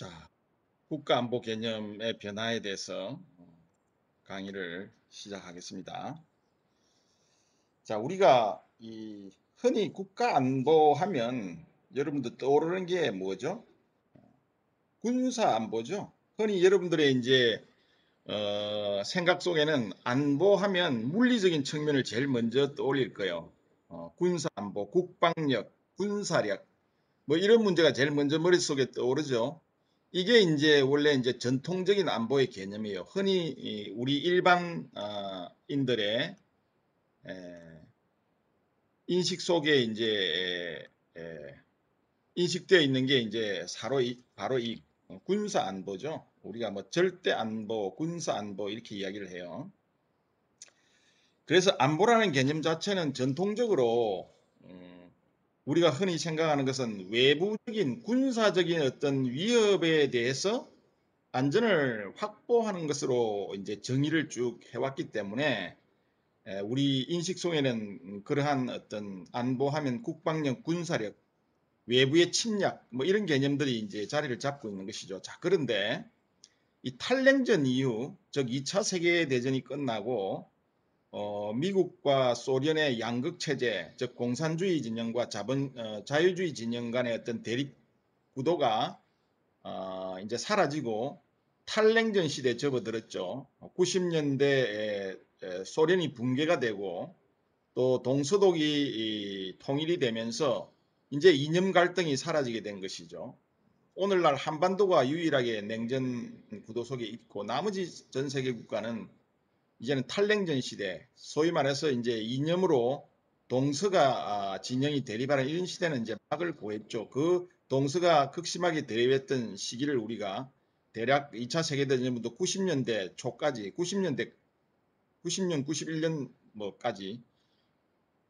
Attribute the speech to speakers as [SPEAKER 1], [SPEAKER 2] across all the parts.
[SPEAKER 1] 자, 국가안보 개념의 변화에 대해서 강의를 시작하겠습니다. 자, 우리가 흔히 국가안보 하면 여러분들 떠오르는 게 뭐죠? 군사안보죠. 흔히 여러분들의 이제 생각 속에는 안보하면 물리적인 측면을 제일 먼저 떠올릴 거예요. 군사안보, 국방력, 군사력, 뭐 이런 문제가 제일 먼저 머릿속에 떠오르죠. 이게 이제 원래 이제 전통적인 안보의 개념이에요. 흔히 우리 일반인들의 인식 속에 이제 인식되어 있는 게 이제 바로 이 군사 안보죠. 우리가 뭐 절대 안보, 군사 안보 이렇게 이야기를 해요. 그래서 안보라는 개념 자체는 전통적으로 우리가 흔히 생각하는 것은 외부적인 군사적인 어떤 위협에 대해서 안전을 확보하는 것으로 이제 정의를 쭉 해왔기 때문에 우리 인식 속에는 그러한 어떤 안보하면 국방력, 군사력, 외부의 침략 뭐 이런 개념들이 이제 자리를 잡고 있는 것이죠. 자, 그런데 이 탈냉전 이후 즉 2차 세계대전이 끝나고 미국과 소련의 양극 체제, 즉 공산주의 진영과 자유주의 진영 간의 어떤 대립 구도가 이제 사라지고 탈냉전 시대에 접어들었죠. 90년대에 소련이 붕괴가 되고 또 동서독이 통일이 되면서 이제 이념 갈등이 사라지게 된 것이죠. 오늘날 한반도가 유일하게 냉전 구도 속에 있고 나머지 전 세계 국가는 이제는 탈냉전 시대, 소위 말해서 이제 이념으로 동서가 진영이 대립하는 이런 시대는 이제 막을 고했죠. 그 동서가 극심하게 대립했던 시기를 우리가 대략 2차 세계대전부터 90년대 초까지, 90년, 91년 뭐까지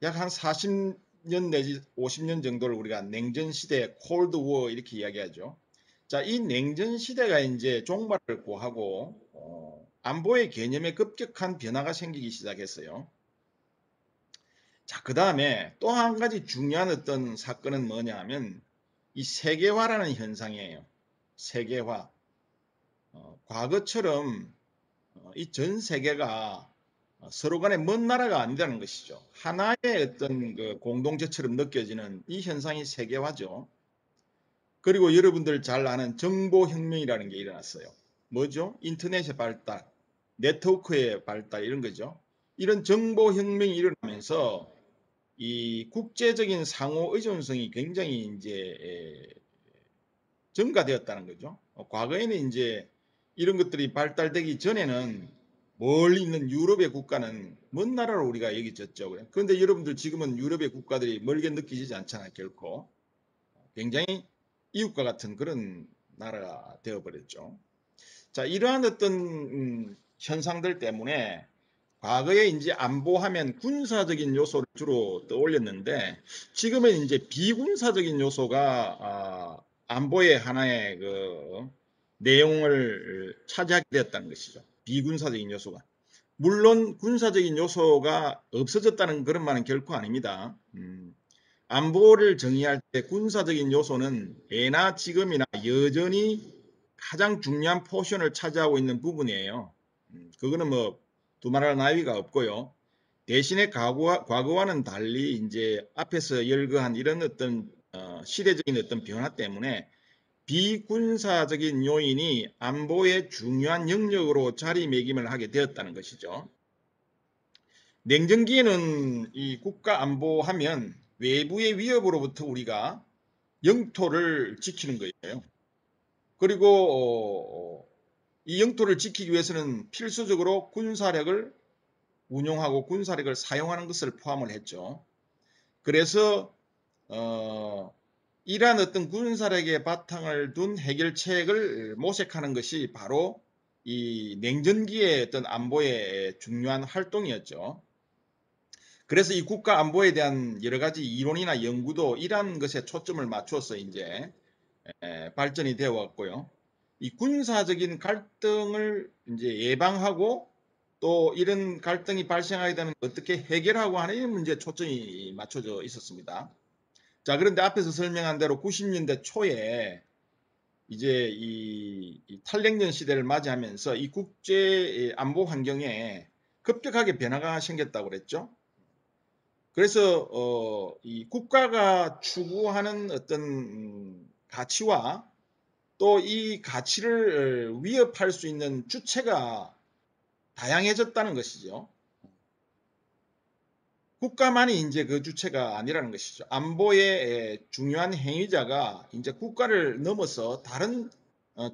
[SPEAKER 1] 약 한 40년 내지 50년 정도를 우리가 냉전 시대, 콜드 워 이렇게 이야기하죠. 자, 이 냉전 시대가 이제 종말을 고하고 안보의 개념에 급격한 변화가 생기기 시작했어요. 자, 그 다음에 또 한 가지 중요한 어떤 사건은 뭐냐 하면 이 세계화라는 현상이에요. 세계화. 과거처럼 이 전 세계가 서로 간에 먼 나라가 아니라는 것이죠. 하나의 어떤 그 공동체처럼 느껴지는 이 현상이 세계화죠. 그리고 여러분들 잘 아는 정보혁명이라는 게 일어났어요. 뭐죠? 인터넷의 발달, 네트워크의 발달 이런 거죠. 이런 정보혁명이 일어나면서 이 국제적인 상호 의존성이 굉장히 이제 증가되었다는 거죠. 과거에는 이제 이런 것들이 발달되기 전에는 멀리 있는 유럽의 국가는 먼 나라로 우리가 여기졌죠. 그런데 여러분들 지금은 유럽의 국가들이 멀게 느끼지 않잖아요, 결코. 굉장히 이웃과 같은 그런 나라가 되어버렸죠. 자, 이러한 어떤 현상들 때문에 과거에 이제 안보하면 군사적인 요소를 주로 떠올렸는데 지금은 이제 비군사적인 요소가 안보의 하나의 그 내용을 차지하게 되었다는 것이죠. 비군사적인 요소가. 물론 군사적인 요소가 없어졌다는 그런 말은 결코 아닙니다. 안보를 정의할 때 군사적인 요소는 예나 지금이나 여전히 가장 중요한 포션을 차지하고 있는 부분이에요. 그거는 뭐 두말할 나위가 없고요. 대신에 과거와는 달리 이제 앞에서 열거한 이런 어떤 시대적인 어떤 변화 때문에 비군사적인 요인이 안보의 중요한 영역으로 자리매김을 하게 되었다는 것이죠. 냉전기에는 이 국가 안보하면 외부의 위협으로부터 우리가 영토를 지키는 거예요. 그리고 이 영토를 지키기 위해서는 필수적으로 군사력을 운용하고 군사력을 사용하는 것을 포함을 했죠. 그래서 이러한 어떤 군사력의 바탕을 둔 해결책을 모색하는 것이 바로 이 냉전기의 어떤 안보의 중요한 활동이었죠. 그래서 이 국가 안보에 대한 여러 가지 이론이나 연구도 이러한 것에 초점을 맞춰서 이제 발전이 되어 왔고요. 이 군사적인 갈등을 이제 예방하고 또 이런 갈등이 발생하게 되면 어떻게 해결하고 하는 이 문제에 초점이 맞춰져 있었습니다. 자, 그런데 앞에서 설명한 대로 90년대 초에 이제 이 탈냉전 시대를 맞이하면서 이 국제 안보 환경에 급격하게 변화가 생겼다고 그랬죠. 그래서 이 국가가 추구하는 어떤 가치와 또 이 가치를 위협할 수 있는 주체가 다양해졌다는 것이죠. 국가만이 이제 그 주체가 아니라는 것이죠. 안보의 중요한 행위자가 이제 국가를 넘어서 다른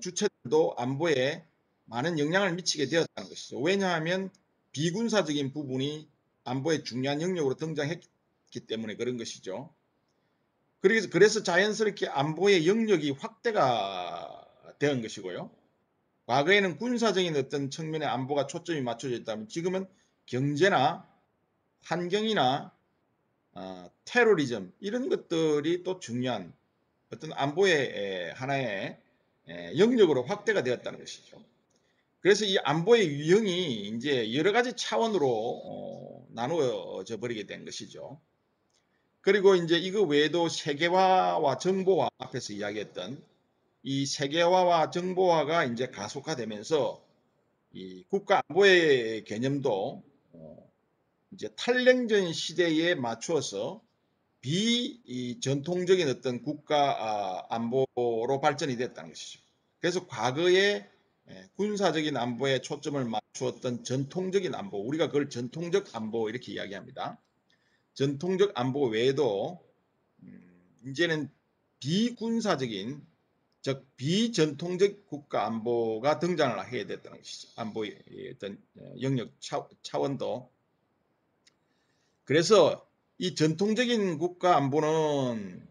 [SPEAKER 1] 주체들도 안보에 많은 영향을 미치게 되었다는 것이죠. 왜냐하면 비군사적인 부분이 안보의 중요한 영역으로 등장했기 때문에 그런 것이죠. 그래서 자연스럽게 안보의 영역이 확대가 된 것이고요. 과거에는 군사적인 어떤 측면의 안보가 초점이 맞춰져 있다면 지금은 경제나 환경이나 테러리즘 이런 것들이 또 중요한 어떤 안보의 하나의 영역으로 확대가 되었다는 것이죠. 그래서 이 안보의 유형이 이제 여러 가지 차원으로 나누어져 버리게 된 것이죠. 그리고 이제 이거 외에도 세계화와 정보화 앞에서 이야기했던 이 세계화와 정보화가 이제 가속화되면서 이 국가 안보의 개념도 이제 탈냉전 시대에 맞추어서 비전통적인 어떤 국가 안보로 발전이 됐다는 것이죠. 그래서 과거에 군사적인 안보에 초점을 맞추었던 전통적인 안보, 우리가 그걸 전통적 안보 이렇게 이야기합니다. 전통적 안보 외에도 이제는 비군사적인 즉 비전통적 국가 안보가 등장을 해야 됐다는 것이죠. 안보의 어떤 영역 차원도. 그래서 이 전통적인 국가 안보는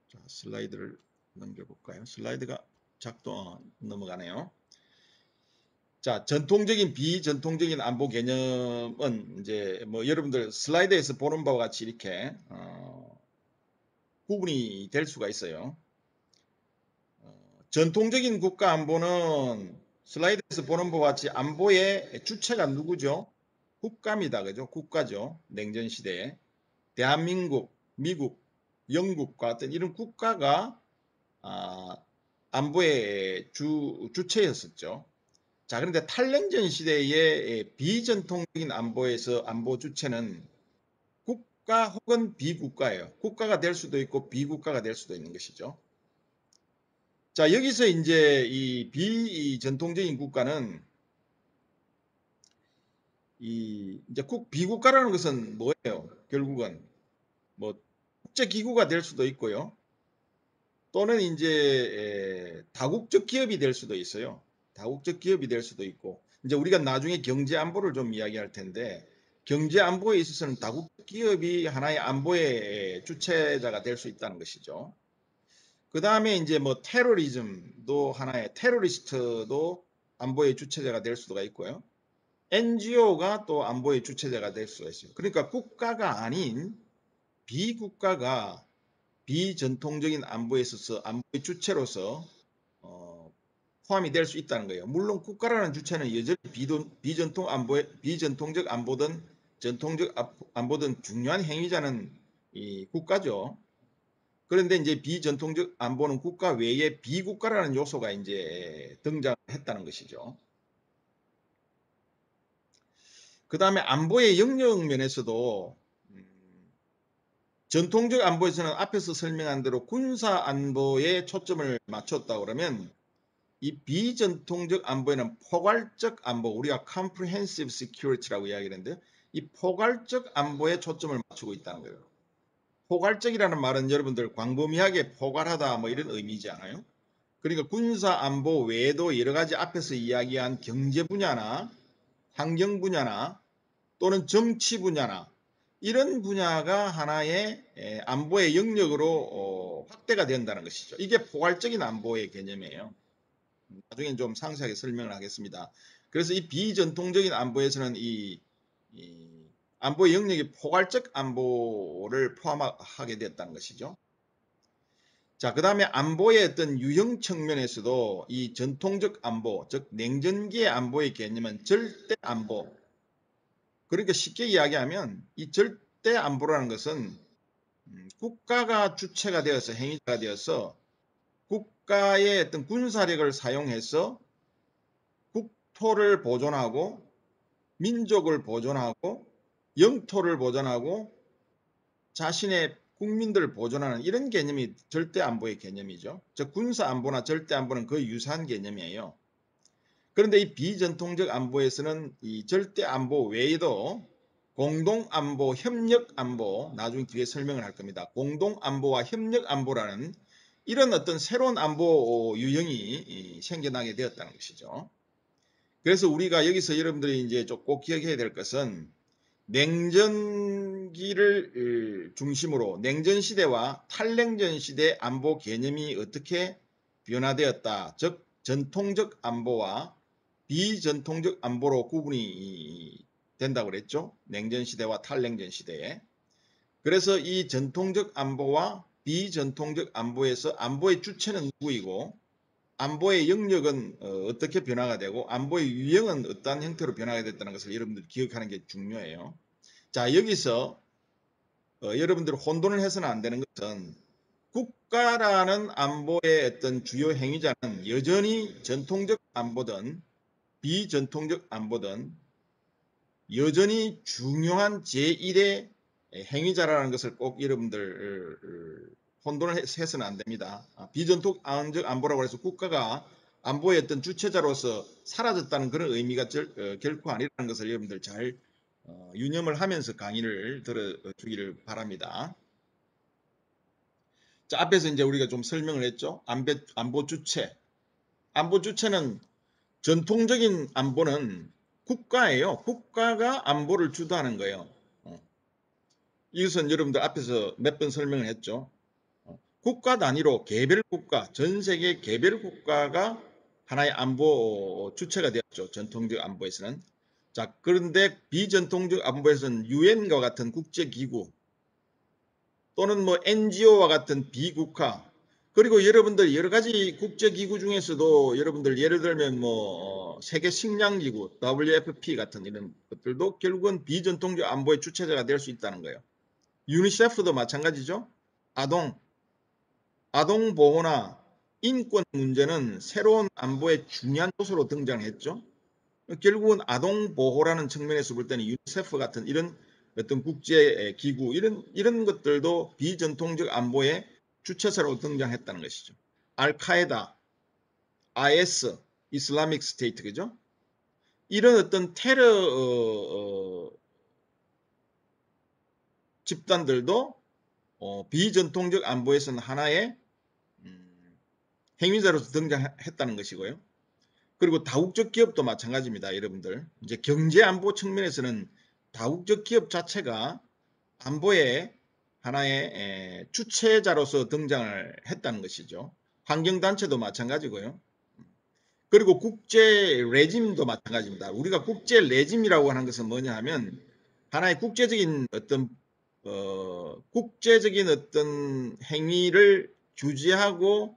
[SPEAKER 1] 자, 슬라이드를 넘겨볼까요? 슬라이드가 넘어가네요. 자, 전통적인 비전통적인 안보 개념은 이제 뭐 여러분들 슬라이드에서 보는 바와 같이 이렇게 구분이 될 수가 있어요. 전통적인 국가 안보는 슬라이드에서 보는 바와 같이 안보의 주체가 누구죠? 국가입니다. 그죠? 국가죠. 냉전 시대에. 대한민국, 미국, 영국과 같은 이런 국가가 안보의 주체였었죠. 자, 그런데 탈냉전 시대의 비전통적인 안보에서 안보 주체는 국가 혹은 비국가예요. 국가가 될 수도 있고 비국가가 될 수도 있는 것이죠. 자, 여기서 이제 이 비전통적인 국가는 이제 비국가라는 것은 뭐예요? 결국은 뭐 국제기구가 될 수도 있고요. 또는 이제 다국적 기업이 될 수도 있어요. 다국적 기업이 될 수도 있고 이제 우리가 나중에 경제 안보를 좀 이야기할 텐데 경제 안보에 있어서는 다국적 기업이 하나의 안보의 주체자가 될 수 있다는 것이죠. 그 다음에 이제 뭐 테러리즘도 하나의 테러리스트도 안보의 주체자가 될 수가 있고요. NGO가 또 안보의 주체자가 될 수가 있어요. 그러니까 국가가 아닌 비국가가 비전통적인 안보에 있어서 안보의 주체로서 포함이 될 수 있다는 거예요. 물론 국가라는 주체는 여전히 비전통적 안보든 전통적 안보든 중요한 행위자는 이 국가죠. 그런데 이제 비전통적 안보는 국가 외에 비국가라는 요소가 이제 등장했다는 것이죠. 그 다음에 안보의 영역 면에서도 전통적 안보에서는 앞에서 설명한 대로 군사 안보에 초점을 맞췄다 그러면 이 비전통적 안보에는 포괄적 안보, 우리가 comprehensive security라고 이야기하는데 이 포괄적 안보에 초점을 맞추고 있다는 거예요. 포괄적이라는 말은 여러분들 광범위하게 포괄하다 뭐 이런 의미지 않아요? 그러니까 군사 안보 외에도 여러 가지 앞에서 이야기한 경제 분야나 환경 분야나 또는 정치 분야나 이런 분야가 하나의 안보의 영역으로 확대가 된다는 것이죠. 이게 포괄적인 안보의 개념이에요. 나중에 좀 상세하게 설명을 하겠습니다. 그래서 이 비전통적인 안보에서는 이 안보의 영역이 포괄적 안보를 포함하게 됐다는 것이죠. 자, 그 다음에 안보의 어떤 유형 측면에서도 이 전통적 안보, 즉 냉전기의 안보의 개념은 절대 안보. 그러니까 쉽게 이야기하면 이 절대 안보라는 것은 국가가 주체가 되어서 행위자가 되어서 국가의 어떤 군사력을 사용해서 국토를 보존하고 민족을 보존하고 영토를 보존하고 자신의 국민들을 보존하는 이런 개념이 절대안보의 개념이죠. 즉 군사안보나 절대안보는 거의 유사한 개념이에요. 그런데 이 비전통적 안보에서는 이 절대안보 외에도 공동안보, 협력안보, 나중에 뒤에 설명을 할 겁니다. 공동안보와 협력안보라는 이런 어떤 새로운 안보 유형이 생겨나게 되었다는 것이죠. 그래서 우리가 여기서 여러분들이 이제 꼭 기억해야 될 것은 냉전기를 중심으로 냉전 시대와 탈냉전 시대 안보 개념이 어떻게 변화되었다. 즉 전통적 안보와 비전통적 안보로 구분이 된다고 그랬죠. 냉전 시대와 탈냉전 시대에. 그래서 이 전통적 안보와 비전통적 안보에서 안보의 주체는 누구이고 안보의 영역은 어떻게 변화가 되고 안보의 유형은 어떠한 형태로 변화가 됐다는 것을 여러분들 기억하는 게 중요해요. 자, 여기서 여러분들 혼돈을 해서는 안 되는 것은 국가라는 안보의 어떤 주요 행위자는 여전히 전통적 안보든 비전통적 안보든 여전히 중요한 제1의 행위자라는 것을 꼭 여러분들 혼돈을 해서는 안 됩니다. 비전통적 안보라고 해서 국가가 안보의 어떤 주체자로서 사라졌다는 그런 의미가 결코 아니라는 것을 여러분들 잘 유념을 하면서 강의를 들어주기를 바랍니다. 자, 앞에서 이제 우리가 좀 설명을 했죠. 안보 주체. 안보 주체는 전통적인 안보는 국가예요. 국가가 안보를 주도하는 거예요. 이것은 여러분들 앞에서 몇 번 설명을 했죠. 국가 단위로 개별 국가, 전 세계 개별 국가가 하나의 안보 주체가 되었죠. 전통적 안보에서는. 자, 그런데 비전통적 안보에서는 유엔과 같은 국제기구 또는 뭐 NGO와 같은 비국가 그리고 여러분들 여러 가지 국제기구 중에서도 여러분들 예를 들면 뭐 세계 식량기구 WFP 같은 이런 것들도 결국은 비전통적 안보의 주체자가 될 수 있다는 거예요. 유니세프도 마찬가지죠. 아동 보호나 인권 문제는 새로운 안보의 중요한 요소로 등장했죠. 결국은 아동 보호라는 측면에서 볼 때는 유니세프 같은 이런 어떤 국제 기구 이런 것들도 비전통적 안보의 주체사로 등장했다는 것이죠. 알카에다, IS, 이슬라믹 스테이트 그죠? 이런 어떤 테러 집단들도 비전통적 안보에서는 하나의 행위자로서 등장했다는 것이고요. 그리고 다국적 기업도 마찬가지입니다. 여러분들. 이제 경제 안보 측면에서는 다국적 기업 자체가 안보의 하나의 주체자로서 등장을 했다는 것이죠. 환경단체도 마찬가지고요. 그리고 국제 레짐도 마찬가지입니다. 우리가 국제 레짐이라고 하는 것은 뭐냐 하면 하나의 국제적인 어떤 행위를 규제하고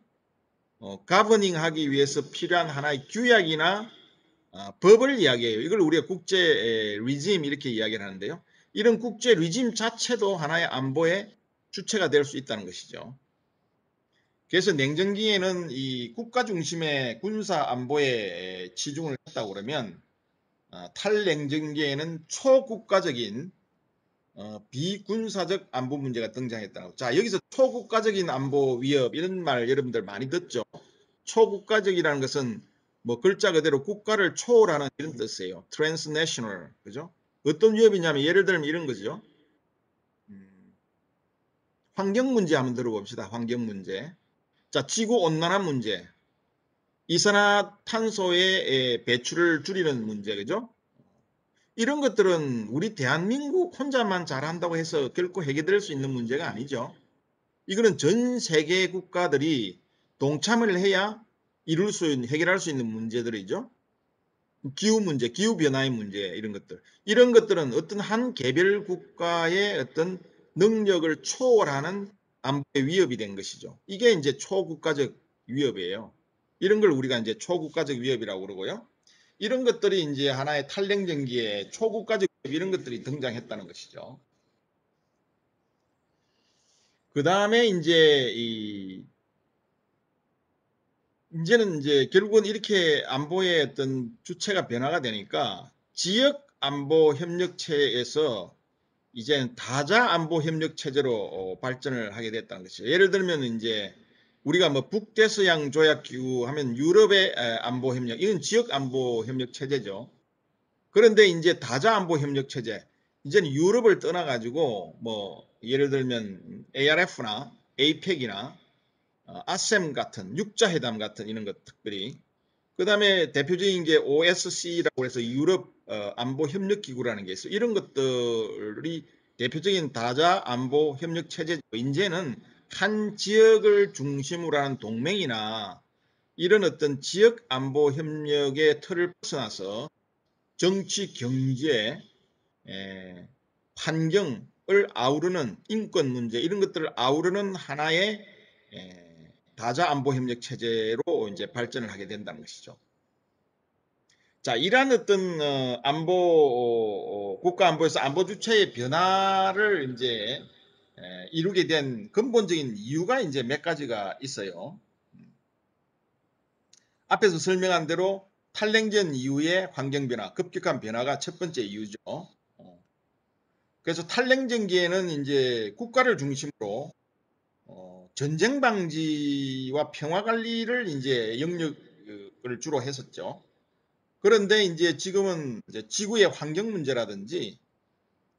[SPEAKER 1] 가버닝하기 위해서 필요한 하나의 규약이나 법을 이야기해요. 이걸 우리가 국제 리짐 이렇게 이야기를 하는데요. 이런 국제 리짐 자체도 하나의 안보의 주체가 될 수 있다는 것이죠. 그래서 냉전기에는 이 국가 중심의 군사 안보에 치중을 했다고 그러면 탈냉전기에는 초국가적인 비군사적 안보 문제가 등장했다고. 자, 여기서 초국가적인 안보 위협 이런 말 여러분들 많이 듣죠. 초국가적이라는 것은 뭐 글자 그대로 국가를 초월하는 이런 뜻이에요. transnational. 그죠? 어떤 위협이냐면 예를 들면 이런 거죠. 환경 문제 한번 들어봅시다. 환경 문제. 자, 지구 온난화 문제. 이산화탄소의 배출을 줄이는 문제. 그죠? 이런 것들은 우리 대한민국 혼자만 잘한다고 해서 결코 해결될 수 있는 문제가 아니죠. 이거는 전 세계 국가들이 동참을 해야 해결할 수 있는 문제들이죠. 기후 문제, 기후 변화의 문제 이런 것들. 이런 것들은 어떤 한 개별 국가의 어떤 능력을 초월하는 안보의 위협이 된 것이죠. 이게 이제 초국가적 위협이에요. 이런 걸 우리가 이제 초국가적 위협이라고 그러고요. 이런 것들이 이제 하나의 탈냉전기에 초국가적 위협 이런 것들이 등장했다는 것이죠. 그다음에 이제 이제는 이제 결국은 이렇게 안보의 어떤 주체가 변화가 되니까 지역 안보 협력체에서 이제는 다자 안보 협력 체제로 발전을 하게 됐다는 것이죠. 예를 들면 이제 우리가 뭐 북대서양 조약 기구 하면 유럽의 안보 협력, 이건 지역 안보 협력 체제죠. 그런데 이제 다자 안보 협력 체제, 이제는 유럽을 떠나 가지고 뭐 예를 들면 ARF나 APEC이나 아셈 같은 육자회담 같은 이런 것들이, 그다음에 대표적인 게 OSC라고 해서 유럽 안보 협력 기구라는 게 있어요. 이런 것들이 대표적인 다자 안보 협력 체제. 이제는 한 지역을 중심으로 하는 동맹이나 이런 어떤 지역 안보 협력의 틀을 벗어나서 정치, 경제, 환경을 아우르는 인권 문제, 이런 것들을 아우르는 하나의 다자 안보 협력 체제로 이제 발전을 하게 된다는 것이죠. 자, 이러한 어떤 안보 국가 안보에서 안보 주체의 변화를 이제 이루게 된 근본적인 이유가 이제 몇 가지가 있어요. 앞에서 설명한 대로 탈냉전 이후의 환경 변화, 급격한 변화가 첫 번째 이유죠. 그래서 탈냉전기에는 이제 국가를 중심으로 전쟁 방지와 평화 관리를 이제 영역을 주로 했었죠. 그런데 이제 지금은 이제 지구의 환경 문제라든지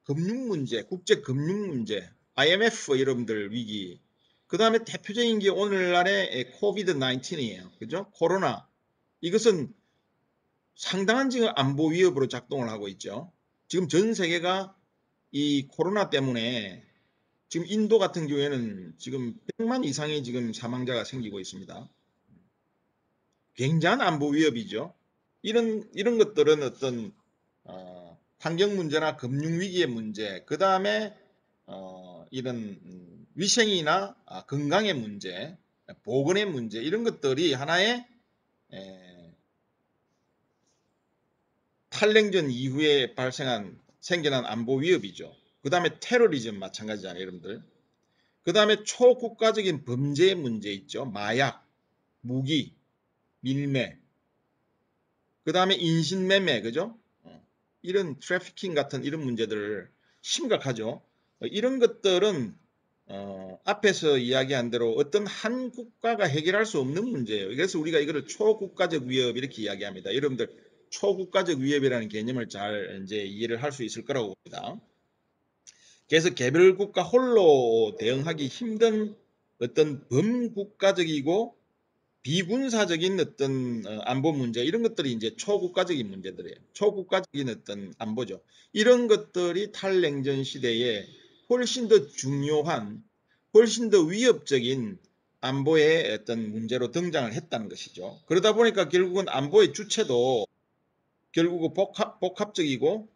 [SPEAKER 1] 금융 문제, 국제 금융 문제, IMF 여러분들 위기, 그 다음에 대표적인 게 오늘날의 코비드 19이에요. 그죠? 코로나. 이것은 상당한 지금 안보 위협으로 작동을 하고 있죠. 지금 전 세계가 이 코로나 때문에 지금 인도 같은 경우에는 지금 100만 이상의 지금 사망자가 생기고 있습니다. 굉장한 안보 위협이죠. 이런 것들은 어떤 환경 문제나 금융 위기의 문제, 그 다음에 이런 위생이나 건강의 문제, 보건의 문제, 이런 것들이 하나의 탈냉전 이후에 생겨난 안보 위협이죠. 그 다음에 테러리즘 마찬가지잖아요, 여러분들. 그 다음에 초국가적인 범죄의 문제 있죠. 마약, 무기, 밀매, 그 다음에 인신매매, 그죠? 이런 트래피킹 같은 이런 문제들 심각하죠. 이런 것들은 앞에서 이야기한 대로 어떤 한 국가가 해결할 수 없는 문제예요. 그래서 우리가 이거를 초국가적 위협 이렇게 이야기합니다. 여러분들 초국가적 위협이라는 개념을 잘 이제 이해를 할 수 있을 거라고 봅니다. 그래서 개별 국가 홀로 대응하기 힘든 어떤 범국가적이고 비군사적인 어떤 안보 문제, 이런 것들이 이제 초국가적인 문제들이에요. 초국가적인 어떤 안보죠. 이런 것들이 탈냉전 시대에 훨씬 더 중요한, 훨씬 더 위협적인 안보의 어떤 문제로 등장을 했다는 것이죠. 그러다 보니까 결국은 안보의 주체도 결국은 복합적이고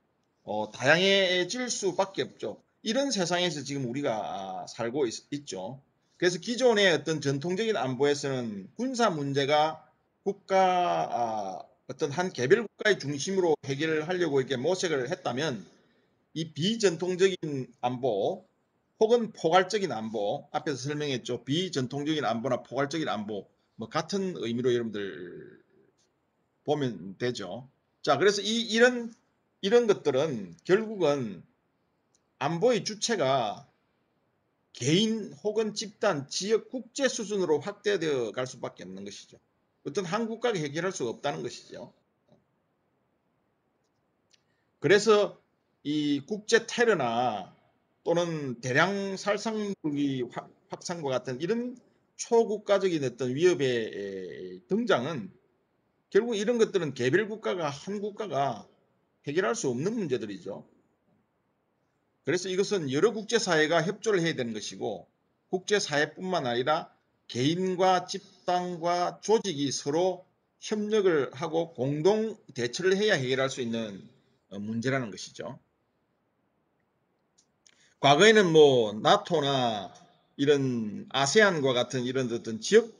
[SPEAKER 1] 다양해질 수밖에 없죠. 이런 세상에서 지금 우리가 살고 있죠. 그래서 기존의 어떤 전통적인 안보에서는 군사 문제가 어떤 한 개별 국가의 중심으로 해결을 하려고 이렇게 모색을 했다면, 이 비전통적인 안보 혹은 포괄적인 안보, 앞에서 설명했죠. 비전통적인 안보나 포괄적인 안보, 뭐 같은 의미로 여러분들 보면 되죠. 자, 그래서 이런 것들은 결국은 안보의 주체가 개인 혹은 집단, 지역, 국제 수준으로 확대되어 갈 수밖에 없는 것이죠. 어떤 한 국가가 해결할 수가 없다는 것이죠. 그래서 이 국제 테러나 또는 대량 살상무기 확산과 같은 이런 초국가적인 어떤 위협의 등장은 결국 이런 것들은 개별 국가가 한 국가가 해결할 수 없는 문제들이죠. 그래서 이것은 여러 국제사회가 협조를 해야 되는 것이고, 국제사회뿐만 아니라 개인과 집단과 조직이 서로 협력을 하고 공동 대처를 해야 해결할 수 있는 문제라는 것이죠. 과거에는 뭐 나토나 이런 아세안과 같은 이런 어떤 지역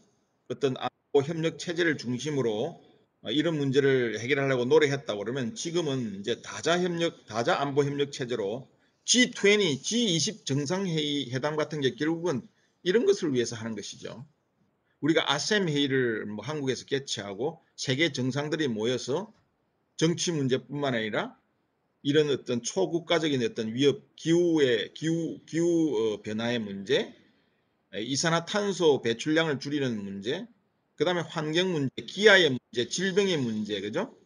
[SPEAKER 1] 어떤 안보 협력 체제를 중심으로 이런 문제를 해결하려고 노력했다고 그러면, 지금은 이제 다자 안보 협력 체제로 G20, G20 정상회의 회담 같은 게 결국은 이런 것을 위해서 하는 것이죠. 우리가 아셈 회의를 뭐 한국에서 개최하고 세계 정상들이 모여서 정치 문제뿐만 아니라 이런 어떤 초국가적인 어떤 위협, 기후 변화의 문제, 이산화탄소 배출량을 줄이는 문제, 그 다음에 환경 문제, 기아의 문제, 질병의 문제, 그죠?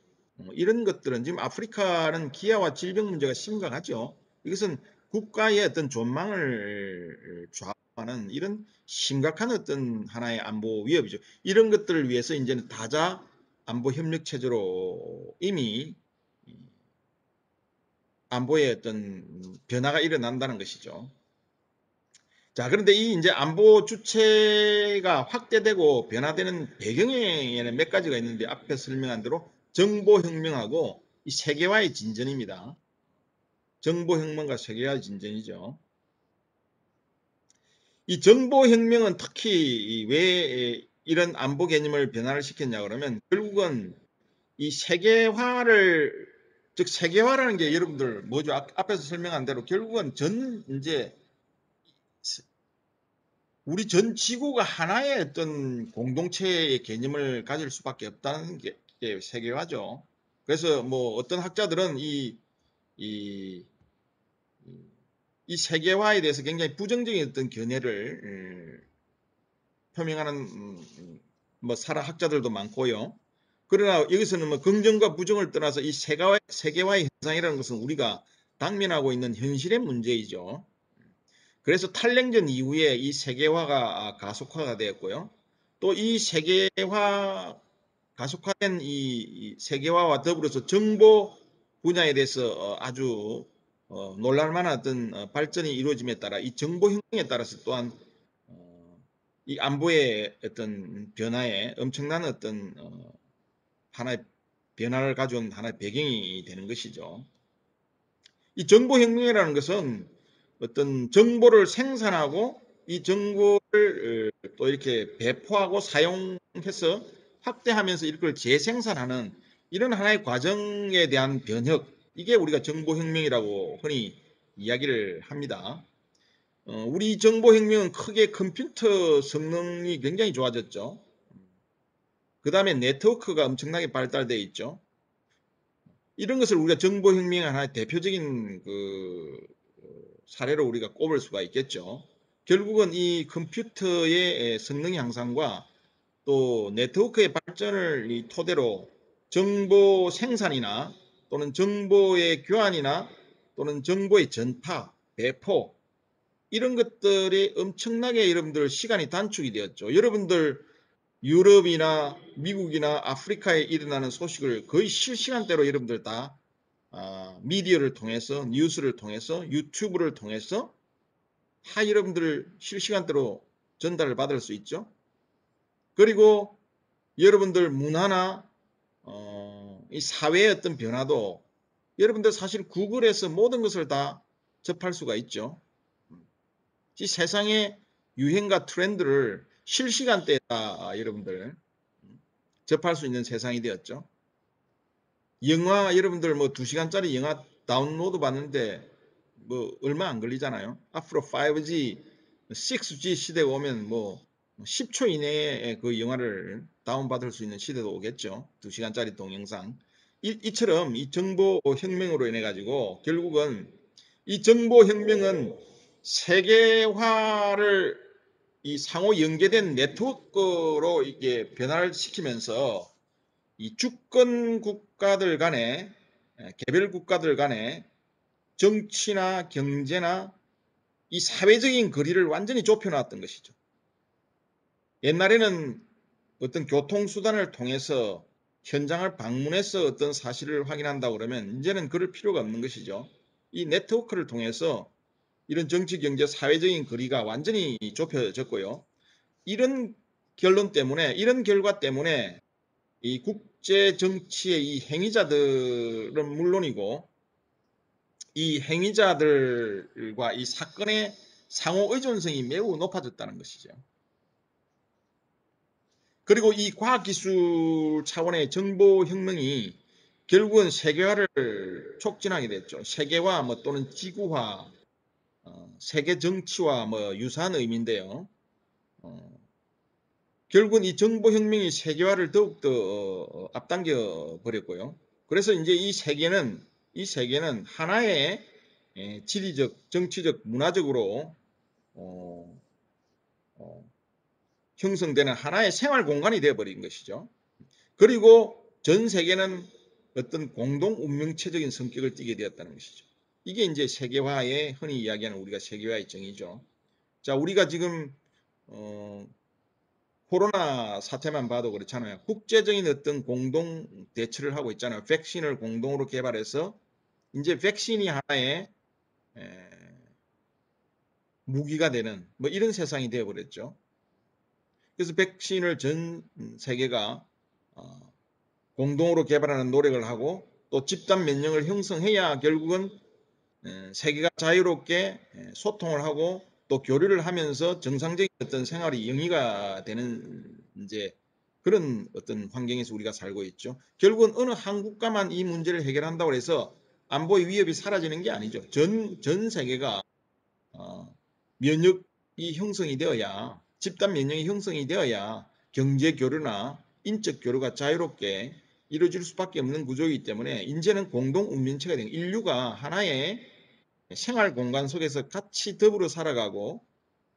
[SPEAKER 1] 이런 것들은 지금 아프리카는 기아와 질병 문제가 심각하죠. 이것은 국가의 어떤 존망을 좌우하는 이런 심각한 어떤 하나의 안보 위협이죠. 이런 것들을 위해서 이제는 다자 안보 협력 체제로 이미 안보의 어떤 변화가 일어난다는 것이죠. 자, 그런데 이 이제 안보 주체가 확대되고 변화되는 배경에는 몇 가지가 있는데 앞에 설명한 대로 정보혁명하고 이 세계화의 진전입니다. 정보혁명과 세계화의 진전이죠. 이 정보혁명은 특히 왜 이런 안보 개념을 변화를 시켰냐 그러면 결국은 이 세계화를 즉 세계화라는 게 여러분들 뭐죠? 앞에서 설명한 대로 결국은 전 이제 우리 전 지구가 하나의 어떤 공동체의 개념을 가질 수밖에 없다는 게 세계화죠. 그래서 뭐 어떤 학자들은 이, 이 세계화에 대해서 굉장히 부정적인 어떤 견해를 표명하는 뭐 사라 학자들도 많고요. 그러나 여기서는 뭐 긍정과 부정을 떠나서 이 세계화의 현상이라는 것은 우리가 당면하고 있는 현실의 문제이죠. 그래서 탈냉전 이후에 이 세계화가 가속화가 되었고요. 또 이 세계화 가속화된 이 세계화와 더불어서 정보 분야에 대해서 아주 놀랄만한 어떤 발전이 이루어짐에 따라 이 정보 혁명에 따라서 또한 이 안보의 어떤 변화에 엄청난 어떤 하나의 변화를 가져온 하나의 배경이 되는 것이죠. 이 정보혁명이라는 것은 어떤 정보를 생산하고 이 정보를 또 이렇게 배포하고 사용해서 확대하면서 이걸 재생산하는 이런 하나의 과정에 대한 변혁, 이게 우리가 정보혁명이라고 흔히 이야기를 합니다. 우리 정보혁명은 크게 컴퓨터 성능이 굉장히 좋아졌죠. 그 다음에 네트워크가 엄청나게 발달되어 있죠. 이런 것을 우리가 정보혁명의 하나의 대표적인 사례로 우리가 꼽을 수가 있겠죠. 결국은 이 컴퓨터의 성능 향상과 또 네트워크의 발전을 토대로 정보 생산이나 또는 정보의 교환이나 또는 정보의 전파, 배포 이런 것들이 엄청나게 여러분들 시간이 단축이 되었죠. 여러분들 유럽이나 미국이나 아프리카에 일어나는 소식을 거의 실시간대로 여러분들 다 미디어를 통해서 뉴스를 통해서 유튜브를 통해서 다 여러분들 실시간대로 전달을 받을 수 있죠. 그리고 여러분들 문화나 이 사회의 어떤 변화도 여러분들 사실 구글에서 모든 것을 다 접할 수가 있죠. 이 세상의 유행과 트렌드를 실시간대에 다 여러분들 접할 수 있는 세상이 되었죠. 영화 여러분들 뭐 2시간짜리 영화 다운로드 받는데 뭐 얼마 안 걸리잖아요. 앞으로 5G, 6G 시대가 오면 뭐 10초 이내에 그 영화를 다운받을 수 있는 시대도 오겠죠. 2시간짜리 동영상. 이처럼 이 정보 혁명으로 인해 가지고 결국은 이 정보 혁명은 세계화를 이 상호 연계된 네트워크로 이게 변화를 시키면서 이 주권 국가들 간에 개별 국가들 간에 정치나 경제나 이 사회적인 거리를 완전히 좁혀놨던 것이죠. 옛날에는 어떤 교통수단을 통해서 현장을 방문해서 어떤 사실을 확인한다고 그러면 이제는 그럴 필요가 없는 것이죠. 이 네트워크를 통해서 이런 정치, 경제, 사회적인 거리가 완전히 좁혀졌고요. 이런 결론 때문에, 이런 결과 때문에 이 국제 정치의 이 행위자들은 물론이고 이 행위자들과 이 사건의 상호 의존성이 매우 높아졌다는 것이죠. 그리고 이 과학기술 차원의 정보혁명이 결국은 세계화를 촉진하게 됐죠. 세계화 뭐 또는 지구화, 세계 정치와 뭐 유사한 의미인데요. 어, 결국은 이 정보혁명이 세계화를 더욱더 앞당겨 버렸고요. 그래서 이제 이 세계는 하나의 지리적, 정치적, 문화적으로 어, 어, 형성되는 하나의 생활 공간이 되어버린 것이죠. 그리고 전 세계는 어떤 공동 운명체적인 성격을 띠게 되었다는 것이죠. 이게 이제 세계화의 흔히 이야기하는 우리가 세계화의 정의죠. 자, 우리가 지금 어, 코로나 사태만 봐도 그렇잖아요. 국제적인 어떤 공동 대처를 하고 있잖아요. 백신을 공동으로 개발해서 이제 백신이 하나의 무기가 되는 뭐 이런 세상이 되어버렸죠. 그래서 백신을 전 세계가 공동으로 개발하는 노력을 하고 또 집단 면역을 형성해야 결국은 세계가 자유롭게 소통을 하고 또 교류를 하면서 정상적인 어떤 생활이 영위가 되는 이제 그런 어떤 환경에서 우리가 살고 있죠. 결국은 어느 한 국가만 이 문제를 해결한다고 해서 안보의 위협이 사라지는 게 아니죠. 전 세계가 면역이 형성이 되어야 집단 면역이 형성이 되어야 경제 교류나 인적 교류가 자유롭게 이루어질 수밖에 없는 구조이기 때문에 이제는 공동 운명체가 된 인류가 하나의 생활 공간 속에서 같이 더불어 살아가고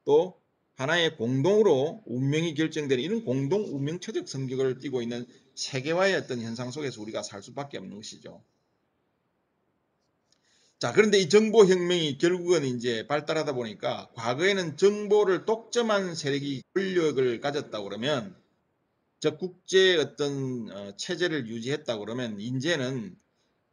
[SPEAKER 1] 또 하나의 공동으로 운명이 결정되는 이런 공동 운명체적 성격을 띠고 있는 세계화의 어떤 현상 속에서 우리가 살 수밖에 없는 것이죠. 자, 그런데 이 정보혁명이 결국은 이제 발달하다 보니까 과거에는 정보를 독점한 세력이 권력을 가졌다 그러면 저 국제 어떤 체제를 유지했다 그러면 이제는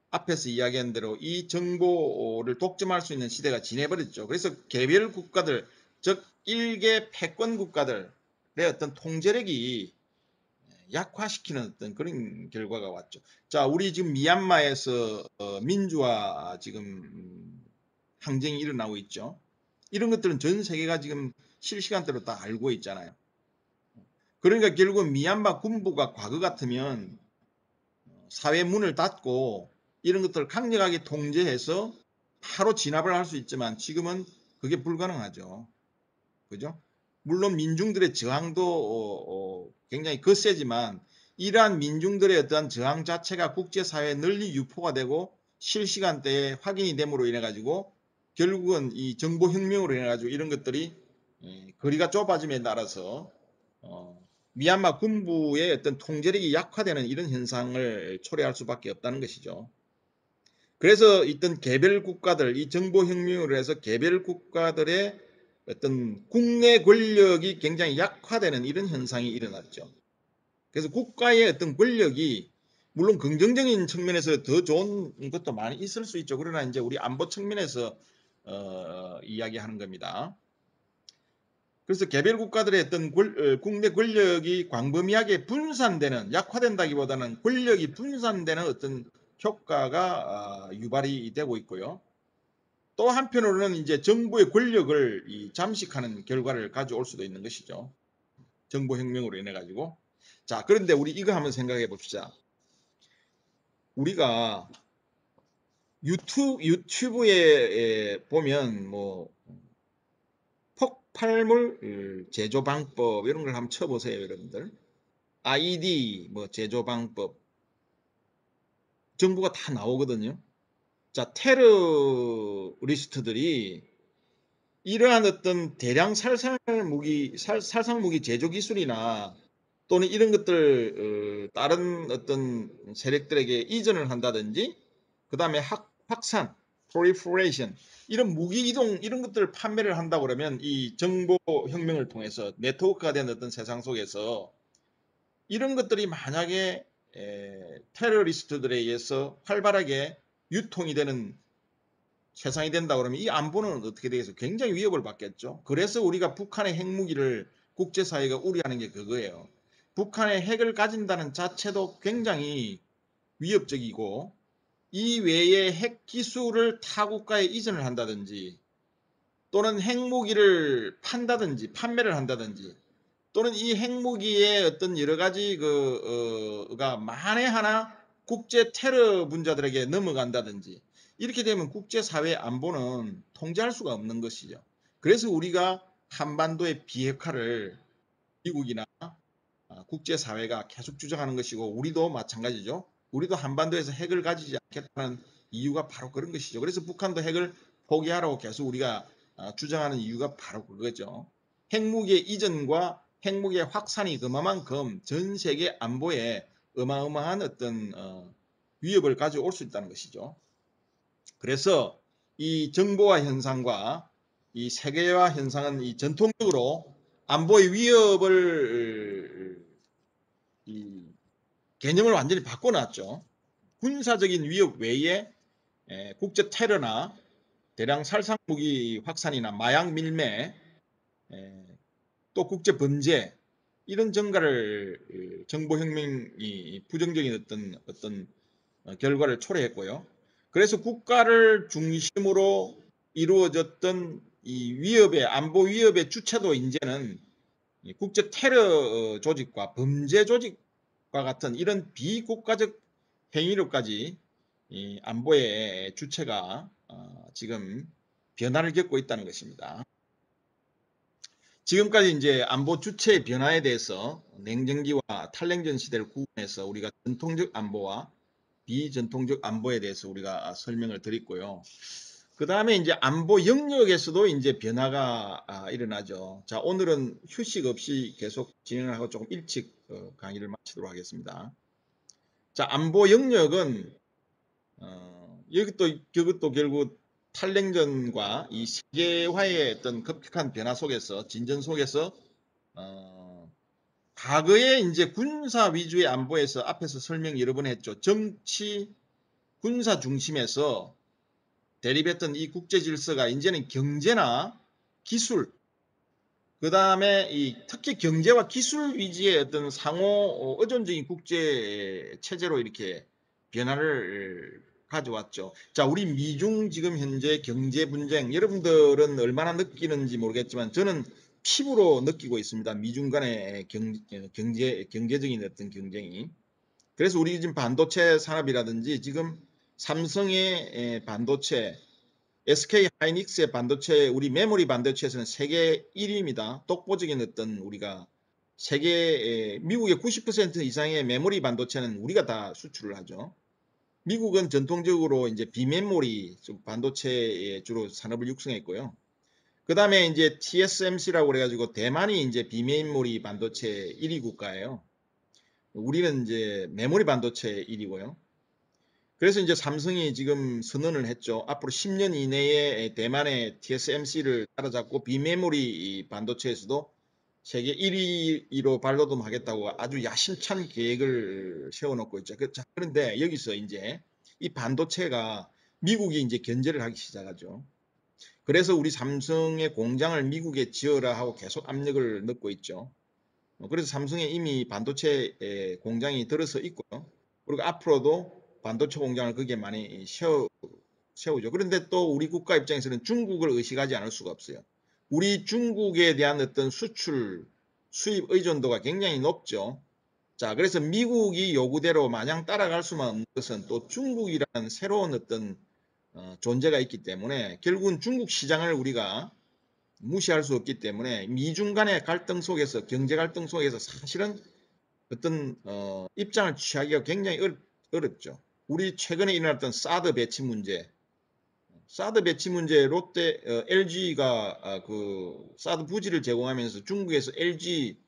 [SPEAKER 1] 앞에서 이야기한 대로 이 정보를 독점할 수 있는 시대가 지내버렸죠. 그래서 개별 국가들, 즉 일개 패권 국가들의 어떤 통제력이 약화시키는 어떤 그런 결과가 왔죠. 자, 우리 지금 미얀마에서 민주화 지금 항쟁이 일어나고 있죠. 이런 것들은 전 세계가 지금 실시간대로 다 알고 있잖아요. 그러니까 결국은 미얀마 군부가 과거 같으면 사회 문을 닫고 이런 것들을 강력하게 통제해서 바로 진압을 할 수 있지만 지금은 그게 불가능하죠. 그죠? 물론 민중들의 저항도 굉장히 거세지만 이러한 민중들의 어떤 저항 자체가 국제사회에 널리 유포가 되고 실시간대에 확인이 됨으로 인해 가지고 결국은 이 정보혁명으로 인해 가지고 이런 것들이 거리가 좁아짐에 따라서 미얀마 군부의 어떤 통제력이 약화되는 이런 현상을 초래할 수밖에 없다는 것이죠. 그래서 있던 개별 국가들, 이 정보혁명으로 해서 개별 국가들의 어떤 국내 권력이 굉장히 약화되는 이런 현상이 일어났죠. 그래서 국가의 어떤 권력이 물론 긍정적인 측면에서 더 좋은 것도 많이 있을 수 있죠. 그러나 이제 우리 안보 측면에서 이야기하는 겁니다. 그래서 개별 국가들의 어떤 국내 권력이 광범위하게 분산되는 약화된다기보다는 권력이 분산되는 어떤 효과가 유발이 되고 있고요. 또 한편으로는 이제 정부의 권력을 잠식하는 결과를 가져올 수도 있는 것이죠. 정보혁명으로 인해 가지고. 자, 그런데 우리 이거 한번 생각해 봅시다. 우리가 유튜브에 보면 뭐 폭발물 제조 방법 이런 걸 한번 쳐보세요, 여러분들. 아이디 뭐 제조 방법 정보가 다 나오거든요. 자, 테러리스트들이 이러한 어떤 대량 살상 무기 제조 기술이나 또는 이런 것들 다른 어떤 세력들에게 이전을 한다든지 그다음에 확산, proliferation 이런 무기 이동 이런 것들을 판매를 한다 그러면 이 정보 혁명을 통해서 네트워크가 된 어떤 세상 속에서 이런 것들이 만약에 테러리스트들에 의해서 활발하게 유통이 되는 세상이 된다 그러면 이 안보는 어떻게 되겠어요? 굉장히 위협을 받겠죠. 그래서 우리가 북한의 핵무기를 국제사회가 우려하는 게 그거예요. 북한의 핵을 가진다는 자체도 굉장히 위협적이고 이 외에 핵 기술을 타 국가에 이전을 한다든지 또는 핵무기를 판다든지 판매를 한다든지 또는 이 핵무기의 어떤 여러 가지 그가 만에 하나 국제 테러 분자들에게 넘어간다든지 이렇게 되면 국제사회 안보는 통제할 수가 없는 것이죠. 그래서 우리가 한반도의 비핵화를 미국이나 국제사회가 계속 주장하는 것이고 우리도 마찬가지죠. 우리도 한반도에서 핵을 가지지 않겠다는 이유가 바로 그런 것이죠. 그래서 북한도 핵을 포기하라고 계속 우리가 주장하는 이유가 바로 그거죠. 핵무기의 이전과 핵무기의 확산이 그만큼 전 세계 안보에 어마어마한 어떤 위협을 가져올 수 있다는 것이죠. 그래서 이 정보화 현상과 이 세계화 현상은 이 전통적으로 안보의 위협을 이 개념을 완전히 바꿔놨죠. 군사적인 위협 외에 국제 테러나 대량 살상 무기 확산이나 마약 밀매, 또 국제 범죄 이런 증가를 정보혁명이 부정적인 어떤 결과를 초래했고요. 그래서 국가를 중심으로 이루어졌던 이 위협의 안보 위협의 주체도 이제는 국제 테러 조직과 범죄 조직과 같은 이런 비국가적 행위로까지 안보의 주체가 지금 변화를 겪고 있다는 것입니다. 지금까지 이제 안보 주체의 변화에 대해서 냉전기와 탈냉전 시대를 구분해서 우리가 전통적 안보와 비전통적 안보에 대해서 우리가 설명을 드렸고요. 그 다음에 이제 안보 영역에서도 이제 변화가 일어나죠. 자, 오늘은 휴식 없이 계속 진행을 하고 조금 일찍 강의를 마치도록 하겠습니다. 자, 안보 영역은 이것도 결국 탈냉전과 이 세계화의 어떤 급격한 변화 속에서 진전 속에서 과거에 이제 군사 위주의 안보에서 앞에서 설명 여러 번 했죠. 정치 군사 중심에서 대립했던 이 국제 질서가 이제는 경제나 기술, 그 다음에 이 특히 경제와 기술 위주의 어떤 상호 의존적인 국제 체제로 이렇게 변화를 가져왔죠. 자, 우리 미중 지금 현재 경제 분쟁, 여러분들은 얼마나 느끼는지 모르겠지만 저는 피부로 느끼고 있습니다. 미중 간의 경제적인 어떤 경쟁이. 그래서 우리 지금 반도체 산업이라든지 지금 삼성의 반도체, SK 하이닉스의 반도체, 우리 메모리 반도체에서는 세계 1위입니다. 독보적인 어떤 우리가 세계 미국의 90% 이상의 메모리 반도체는 우리가 다 수출을 하죠. 미국은 전통적으로 이제 비메모리 반도체에 주로 산업을 육성했고요. 그 다음에 이제 TSMC라고 그래가지고 대만이 이제 비메모리 반도체 1위 국가예요. 우리는 이제 메모리 반도체 1위고요. 그래서 이제 삼성이 지금 선언을 했죠. 앞으로 10년 이내에 대만의 TSMC를 따라잡고 비메모리 반도체에서도 세계 1위로 발돋움하겠다고 아주 야심찬 계획을 세워놓고 있죠. 그런데 여기서 이제 이 반도체가 미국이 이제 견제를 하기 시작하죠. 그래서 우리 삼성의 공장을 미국에 지어라 하고 계속 압력을 넣고 있죠. 그래서 삼성에 이미 반도체 공장이 들어서 있고요. 그리고 앞으로도 반도체 공장을 거기에 많이 세우죠. 그런데 또 우리 국가 입장에서는 중국을 의식하지 않을 수가 없어요. 우리 중국에 대한 어떤 수출, 수입 의존도가 굉장히 높죠. 자, 그래서 미국이 요구대로 마냥 따라갈 수만 없는 것은 또 중국이라는 새로운 어떤 존재가 있기 때문에 결국은 중국 시장을 우리가 무시할 수 없기 때문에 미중 간의 갈등 속에서 경제 갈등 속에서 사실은 어떤 입장을 취하기가 굉장히 어렵죠. 우리 최근에 일어났던 사드 배치 문제, 사드 배치 문제 롯데 LG가 그 사드 부지를 제공하면서 중국에서 LG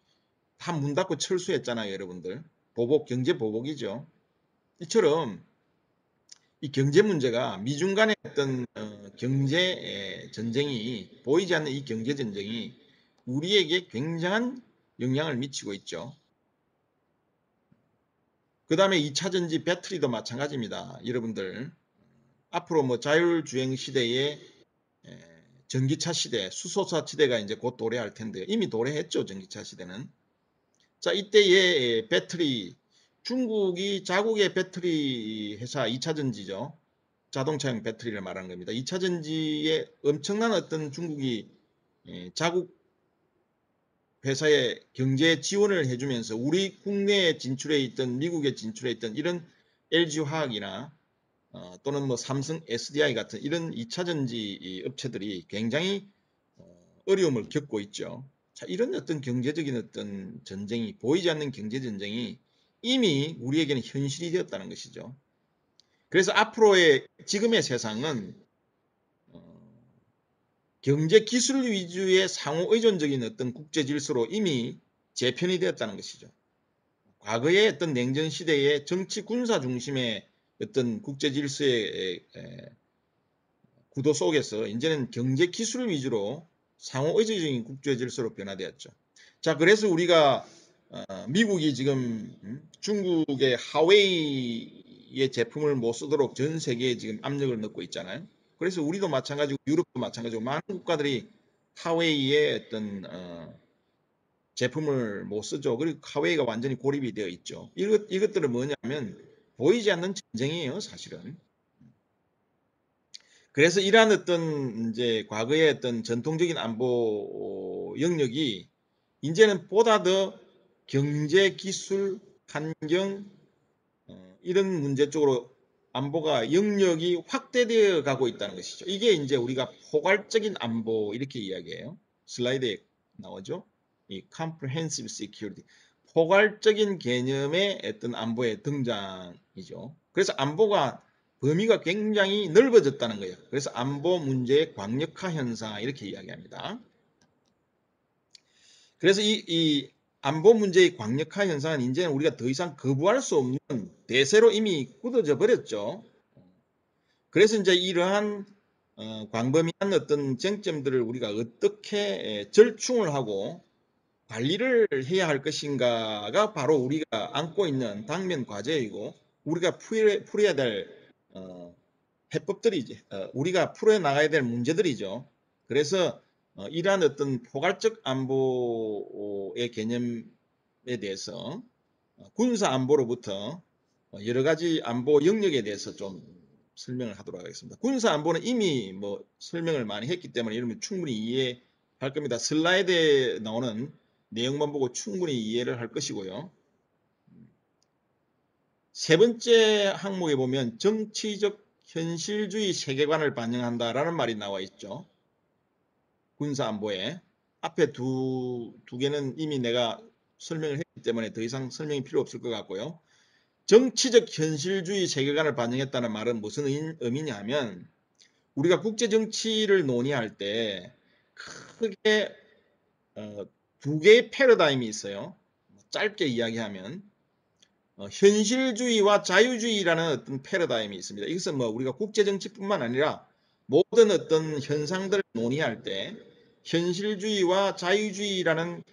[SPEAKER 1] 다 문 닫고 철수했잖아요, 여러분들. 보복 경제 보복이죠. 이처럼 이 경제 문제가 미중 간의 어떤 경제 전쟁이 보이지 않는 이 경제 전쟁이 우리에게 굉장한 영향을 미치고 있죠. 그 다음에 2차 전지 배터리도 마찬가지입니다. 여러분들 앞으로 뭐 자율주행 시대에 전기차 시대, 수소차 시대가 이제 곧 도래할 텐데 이미 도래했죠. 전기차 시대는. 자, 이때의 배터리 중국이 자국의 배터리 회사 2차 전지죠. 자동차용 배터리를 말하는 겁니다. 2차 전지에 엄청난 어떤 중국이 자국 회사에 경제 지원을 해주면서 우리 국내에 진출해 있던 미국에 진출해 있던 이런 LG화학이나 또는 뭐 삼성 SDI 같은 이런 2차 전지 업체들이 굉장히 어려움을 겪고 있죠. 자, 이런 어떤 경제적인 어떤 전쟁이, 보이지 않는 경제 전쟁이 이미 우리에게는 현실이 되었다는 것이죠. 그래서 앞으로의 지금의 세상은 경제 기술 위주의 상호 의존적인 어떤 국제 질서로 이미 재편이 되었다는 것이죠. 과거의 어떤 냉전 시대의 정치 군사 중심의 어떤 국제 질서의 구도 속에서 이제는 경제 기술 위주로 상호 의존적인 국제 질서로 변화되었죠. 자, 그래서 우리가 미국이 지금 중국의 하웨이의 제품을 못 쓰도록 전 세계에 지금 압력을 넣고 있잖아요. 그래서 우리도 마찬가지고 유럽도 마찬가지고 많은 국가들이 하웨이의 어떤 제품을 못 쓰죠. 그리고 하웨이가 완전히 고립이 되어 있죠. 이것들은 뭐냐면 보이지 않는 전쟁이에요, 사실은. 그래서 이러한 어떤 이제 과거의 어떤 전통적인 안보 영역이 이제는 보다 더 경제, 기술, 환경 이런 문제 쪽으로 안보가 영역이 확대되어 가고 있다는 것이죠. 이게 이제 우리가 포괄적인 안보 이렇게 이야기해요. 슬라이드에 나오죠. 이 comprehensive security. 포괄적인 개념의 어떤 안보의 등장이죠. 그래서 안보가 범위가 굉장히 넓어졌다는 거예요. 그래서 안보 문제의 광역화 현상 이렇게 이야기합니다. 그래서 이 안보 문제의 광역화 현상은 이제는 우리가 더 이상 거부할 수 없는 대세로 이미 굳어져 버렸죠. 그래서 이제 이러한 광범위한 어떤 쟁점들을 우리가 어떻게 절충을 하고 관리를 해야 할 것인가가 바로 우리가 안고 있는 당면 과제이고 우리가 풀어야 될 해법들이지, 우리가 풀어 나가야 될 문제들이죠. 그래서 이러한 어떤 포괄적 안보의 개념에 대해서 군사 안보로부터 여러 가지 안보 영역에 대해서 좀 설명을 하도록 하겠습니다. 군사 안보는 이미 뭐 설명을 많이 했기 때문에 여러분 충분히 이해할 겁니다. 슬라이드에 나오는 내용만 보고 충분히 이해를 할 것이고요. 세 번째 항목에 보면 정치적 현실주의 세계관을 반영한다라는 말이 나와 있죠. 군사안보에. 앞에 두 개는 이미 내가 설명을 했기 때문에 더 이상 설명이 필요 없을 것 같고요. 정치적 현실주의 세계관을 반영했다는 말은 무슨 의미냐면 우리가 국제정치를 논의할 때 크게 두 개의 패러다임이 있어요. 짧게 이야기하면 현실주의와 자유주의라는 어떤 패러다임이 있습니다. 이것은 뭐 우리가 국제정치뿐만 아니라 모든 어떤 현상들을 논의할 때 현실주의와 자유주의라는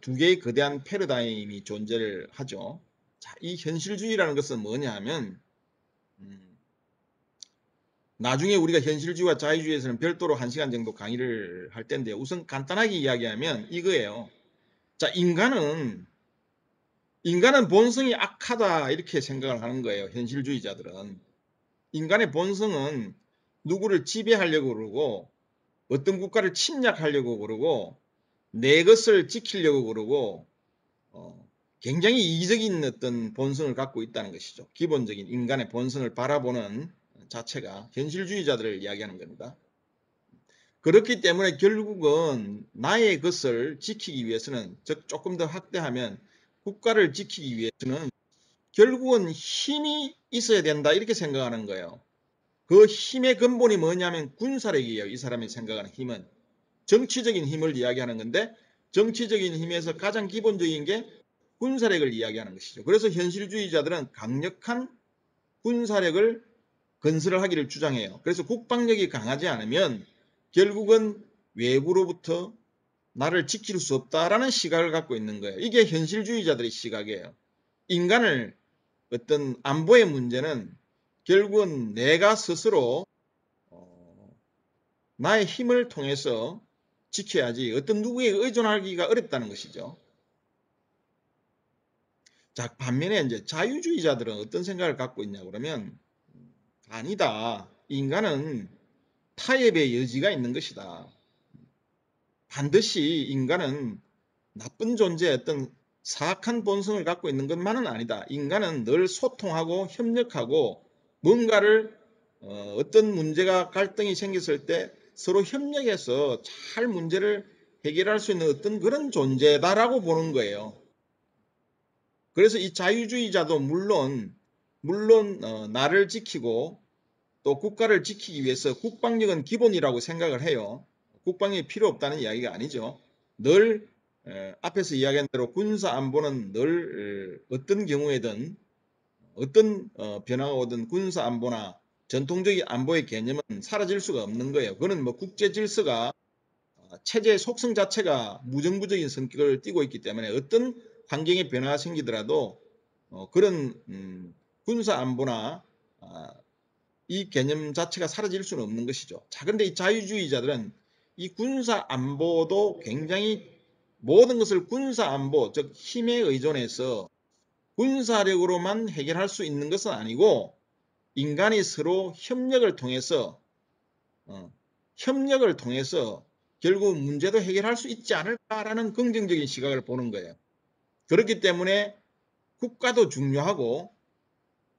[SPEAKER 1] 두 개의 거대한 패러다임이 존재를 하죠. 자, 이 현실주의라는 것은 뭐냐 하면 나중에 우리가 현실주의와 자유주의에서는 별도로 1시간 정도 강의를 할 텐데 우선 간단하게 이야기하면 이거예요. 자, 인간은 본성이 악하다 이렇게 생각을 하는 거예요. 현실주의자들은. 인간의 본성은 누구를 지배하려고 그러고 어떤 국가를 침략하려고 그러고 내 것을 지키려고 그러고 굉장히 이기적인 어떤 본성을 갖고 있다는 것이죠. 기본적인 인간의 본성을 바라보는 자체가 현실주의자들을 이야기하는 겁니다. 그렇기 때문에 결국은 나의 것을 지키기 위해서는 즉 조금 더 확대하면 국가를 지키기 위해서는 결국은 힘이 있어야 된다 이렇게 생각하는 거예요. 그 힘의 근본이 뭐냐면 군사력이에요. 이 사람이 생각하는 힘은. 정치적인 힘을 이야기하는 건데 정치적인 힘에서 가장 기본적인 게 군사력을 이야기하는 것이죠. 그래서 현실주의자들은 강력한 군사력을 건설을 하기를 주장해요. 그래서 국방력이 강하지 않으면 결국은 외부로부터 나를 지킬 수 없다라는 시각을 갖고 있는 거예요. 이게 현실주의자들의 시각이에요. 인간을 어떤 안보의 문제는 결국은 내가 스스로 나의 힘을 통해서 지켜야지 어떤 누구에 의존하기가 어렵다는 것이죠. 자, 반면에 이제 자유주의자들은 어떤 생각을 갖고 있냐 그러면 아니다. 인간은 타협의 여지가 있는 것이다. 반드시 인간은 나쁜 존재의 어떤 사악한 본성을 갖고 있는 것만은 아니다. 인간은 늘 소통하고 협력하고 뭔가를 어떤 문제가 갈등이 생겼을 때 서로 협력해서 잘 문제를 해결할 수 있는 어떤 그런 존재다라고 보는 거예요. 그래서 이 자유주의자도 물론 나를 지키고 또 국가를 지키기 위해서 국방력은 기본이라고 생각을 해요. 국방력이 필요 없다는 이야기가 아니죠. 늘 앞에서 이야기한 대로 군사 안보는 늘 어떤 경우에든 어떤 변화가 오든 군사 안보나 전통적인 안보의 개념은 사라질 수가 없는 거예요. 그거는 뭐 국제 질서가 체제의 속성 자체가 무정부적인 성격을 띠고 있기 때문에 어떤 환경의 변화가 생기더라도 그런 군사 안보나 이 개념 자체가 사라질 수는 없는 것이죠. 자, 근데 이 자유주의자들은 이 군사 안보도 굉장히 모든 것을 군사 안보, 즉 힘에 의존해서 군사력으로만 해결할 수 있는 것은 아니고 인간이 서로 어, 협력을 통해서 결국 문제도 해결할 수 있지 않을까라는 긍정적인 시각을 보는 거예요. 그렇기 때문에 국가도 중요하고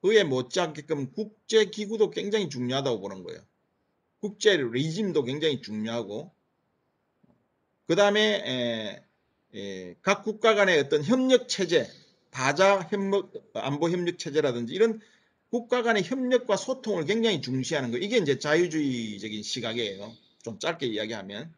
[SPEAKER 1] 그에 못지않게끔 국제기구도 굉장히 중요하다고 보는 거예요. 국제 리즘도 굉장히 중요하고 그 다음에 각 국가 간의 어떤 협력 체제, 다자 협력, 안보 협력 체제라든지 이런 국가 간의 협력과 소통을 굉장히 중시하는 거. 이게 이제 자유주의적인 시각이에요. 좀 짧게 이야기하면.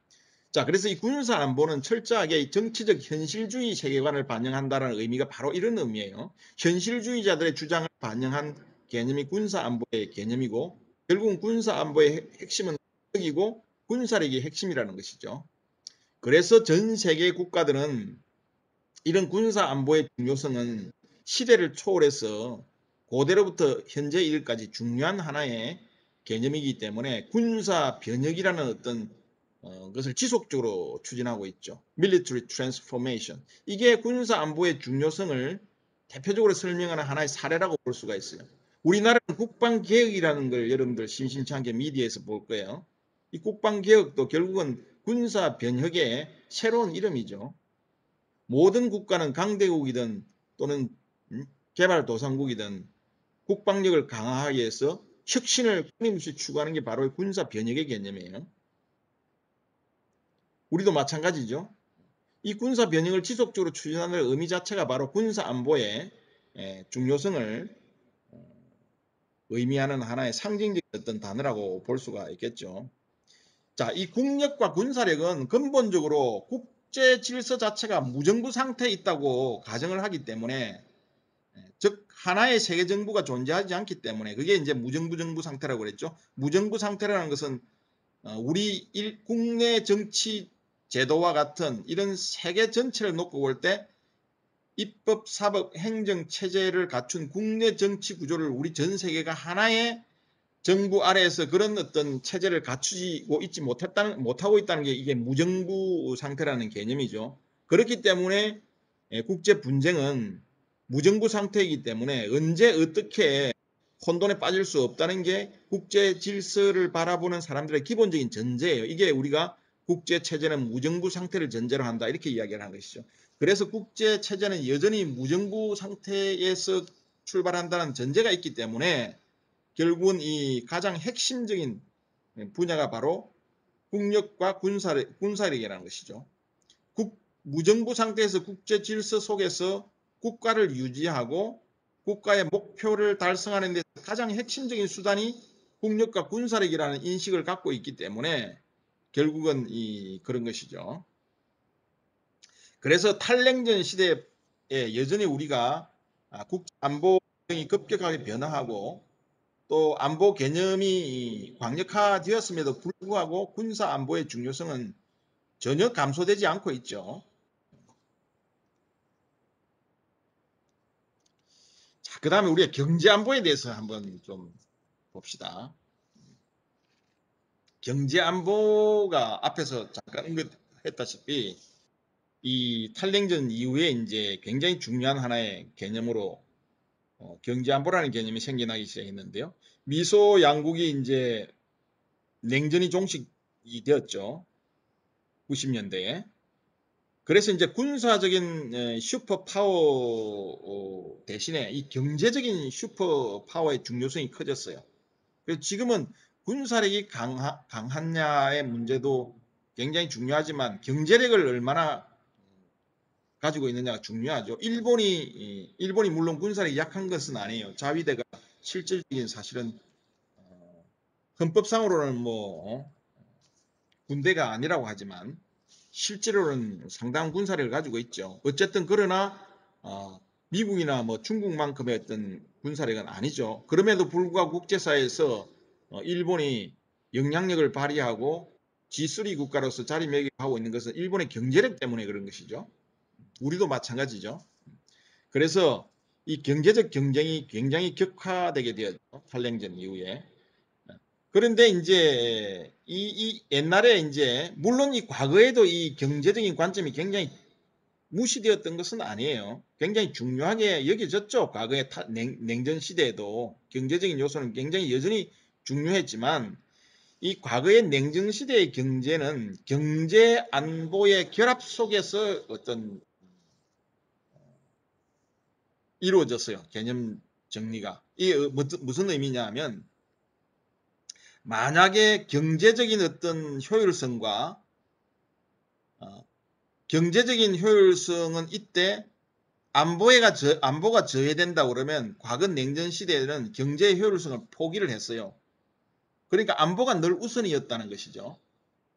[SPEAKER 1] 자, 그래서 이 군사 안보는 철저하게 정치적 현실주의 세계관을 반영한다는 의미가 바로 이런 의미예요. 현실주의자들의 주장을 반영한 개념이 군사 안보의 개념이고 결국은 군사 안보의 핵심은 국력이고 군사력이 핵심이라는 것이죠. 그래서 전 세계 국가들은 이런 군사 안보의 중요성은 시대를 초월해서 고대로부터 현재 일까지 중요한 하나의 개념이기 때문에 군사 변혁이라는 어떤 것을 지속적으로 추진하고 있죠. Military Transformation. 이게 군사 안보의 중요성을 대표적으로 설명하는 하나의 사례라고 볼 수가 있어요. 우리나라는 국방개혁이라는 걸 여러분들 심심치 않게 미디어에서 볼 거예요. 이 국방개혁도 결국은 군사 변혁의 새로운 이름이죠. 모든 국가는 강대국이든 또는 개발도상국이든 국방력을 강화하기 위해서 혁신을 끊임없이 추구하는 게 바로 군사 변혁의 개념이에요. 우리도 마찬가지죠. 이 군사 변형을 지속적으로 추진하는 의미 자체가 바로 군사 안보의 중요성을 의미하는 하나의 상징적인 어떤 단어라고 볼 수가 있겠죠. 자, 이 국력과 군사력은 근본적으로 국제 질서 자체가 무정부 상태에 있다고 가정을 하기 때문에 즉 하나의 세계 정부가 존재하지 않기 때문에 그게 이제 무정부 정부 상태라고 그랬죠. 무정부 상태라는 것은 우리 국내 정치 제도와 같은 이런 세계 전체를 놓고 볼 때 입법, 사법, 행정 체제를 갖춘 국내 정치 구조를 우리 전 세계가 하나의 정부 아래에서 그런 어떤 체제를 갖추고 있지 못하고 있다는 게 이게 무정부 상태라는 개념이죠. 그렇기 때문에 국제 분쟁은 무정부 상태이기 때문에 언제 어떻게 혼돈에 빠질 수 없다는 게 국제 질서를 바라보는 사람들의 기본적인 전제예요. 이게 우리가 국제 체제는 무정부 상태를 전제로 한다 이렇게 이야기를 하는 것이죠. 그래서 국제 체제는 여전히 무정부 상태에서 출발한다는 전제가 있기 때문에 결국은 이 가장 핵심적인 분야가 바로 국력과 군사력이라는 것이죠. 무정부 상태에서 국제 질서 속에서 국가를 유지하고 국가의 목표를 달성하는 데 가장 핵심적인 수단이 국력과 군사력이라는 인식을 갖고 있기 때문에 결국은 그런 것이죠. 그래서 탈냉전 시대에 여전히 우리가 국안보이 급격하게 변화하고 또 안보 개념이 광역화되었음에도 불구하고 군사 안보의 중요성은 전혀 감소되지 않고 있죠. 자, 그 다음에 우리가 경제 안보에 대해서 한번 좀 봅시다. 경제 안보가 앞에서 잠깐 언급했다시피 이 탈냉전 이후에 이제 굉장히 중요한 하나의 개념으로 경제 안보라는 개념이 생겨나기 시작했는데요. 미소 양국이 이제 냉전이 종식이 되었죠. 90년대에. 그래서 이제 군사적인 슈퍼 파워 대신에 이 경제적인 슈퍼 파워의 중요성이 커졌어요. 그래서 지금은 군사력이 강하냐의 문제도 굉장히 중요하지만 경제력을 얼마나 가지고 있느냐가 중요하죠. 일본이 물론 군사력이 약한 것은 아니에요. 자위대가 실질적인 사실은 헌법상으로는 뭐 군대가 아니라고 하지만 실제로는 상당한 군사력을 가지고 있죠. 어쨌든 그러나 미국이나 뭐 중국만큼의 어떤 군사력은 아니죠. 그럼에도 불구하고 국제사회에서 일본이 영향력을 발휘하고 G3 국가로서 자리매김하고 있는 것은 일본의 경제력 때문에 그런 것이죠. 우리도 마찬가지죠. 그래서 이 경제적 경쟁이 굉장히 격화되게 되었죠. 한랭전 이후에. 그런데 이제 이 옛날에 이제 물론 이 과거에도 이 경제적인 관점이 굉장히 무시되었던 것은 아니에요. 굉장히 중요하게 여겨졌죠. 과거의 냉전 시대에도 경제적인 요소는 굉장히 여전히 중요했지만 이 과거의 냉전 시대의 경제는 경제 안보의 결합 속에서 어떤 이루어졌어요. 개념 정리가. 이게 무슨 의미냐 하면 만약에 경제적인 어떤 효율성과 경제적인 효율성은 이때 안보가 저해된다 그러면 과거 냉전 시대에는 경제의 효율성을 포기를 했어요. 그러니까 안보가 늘 우선이었다는 것이죠.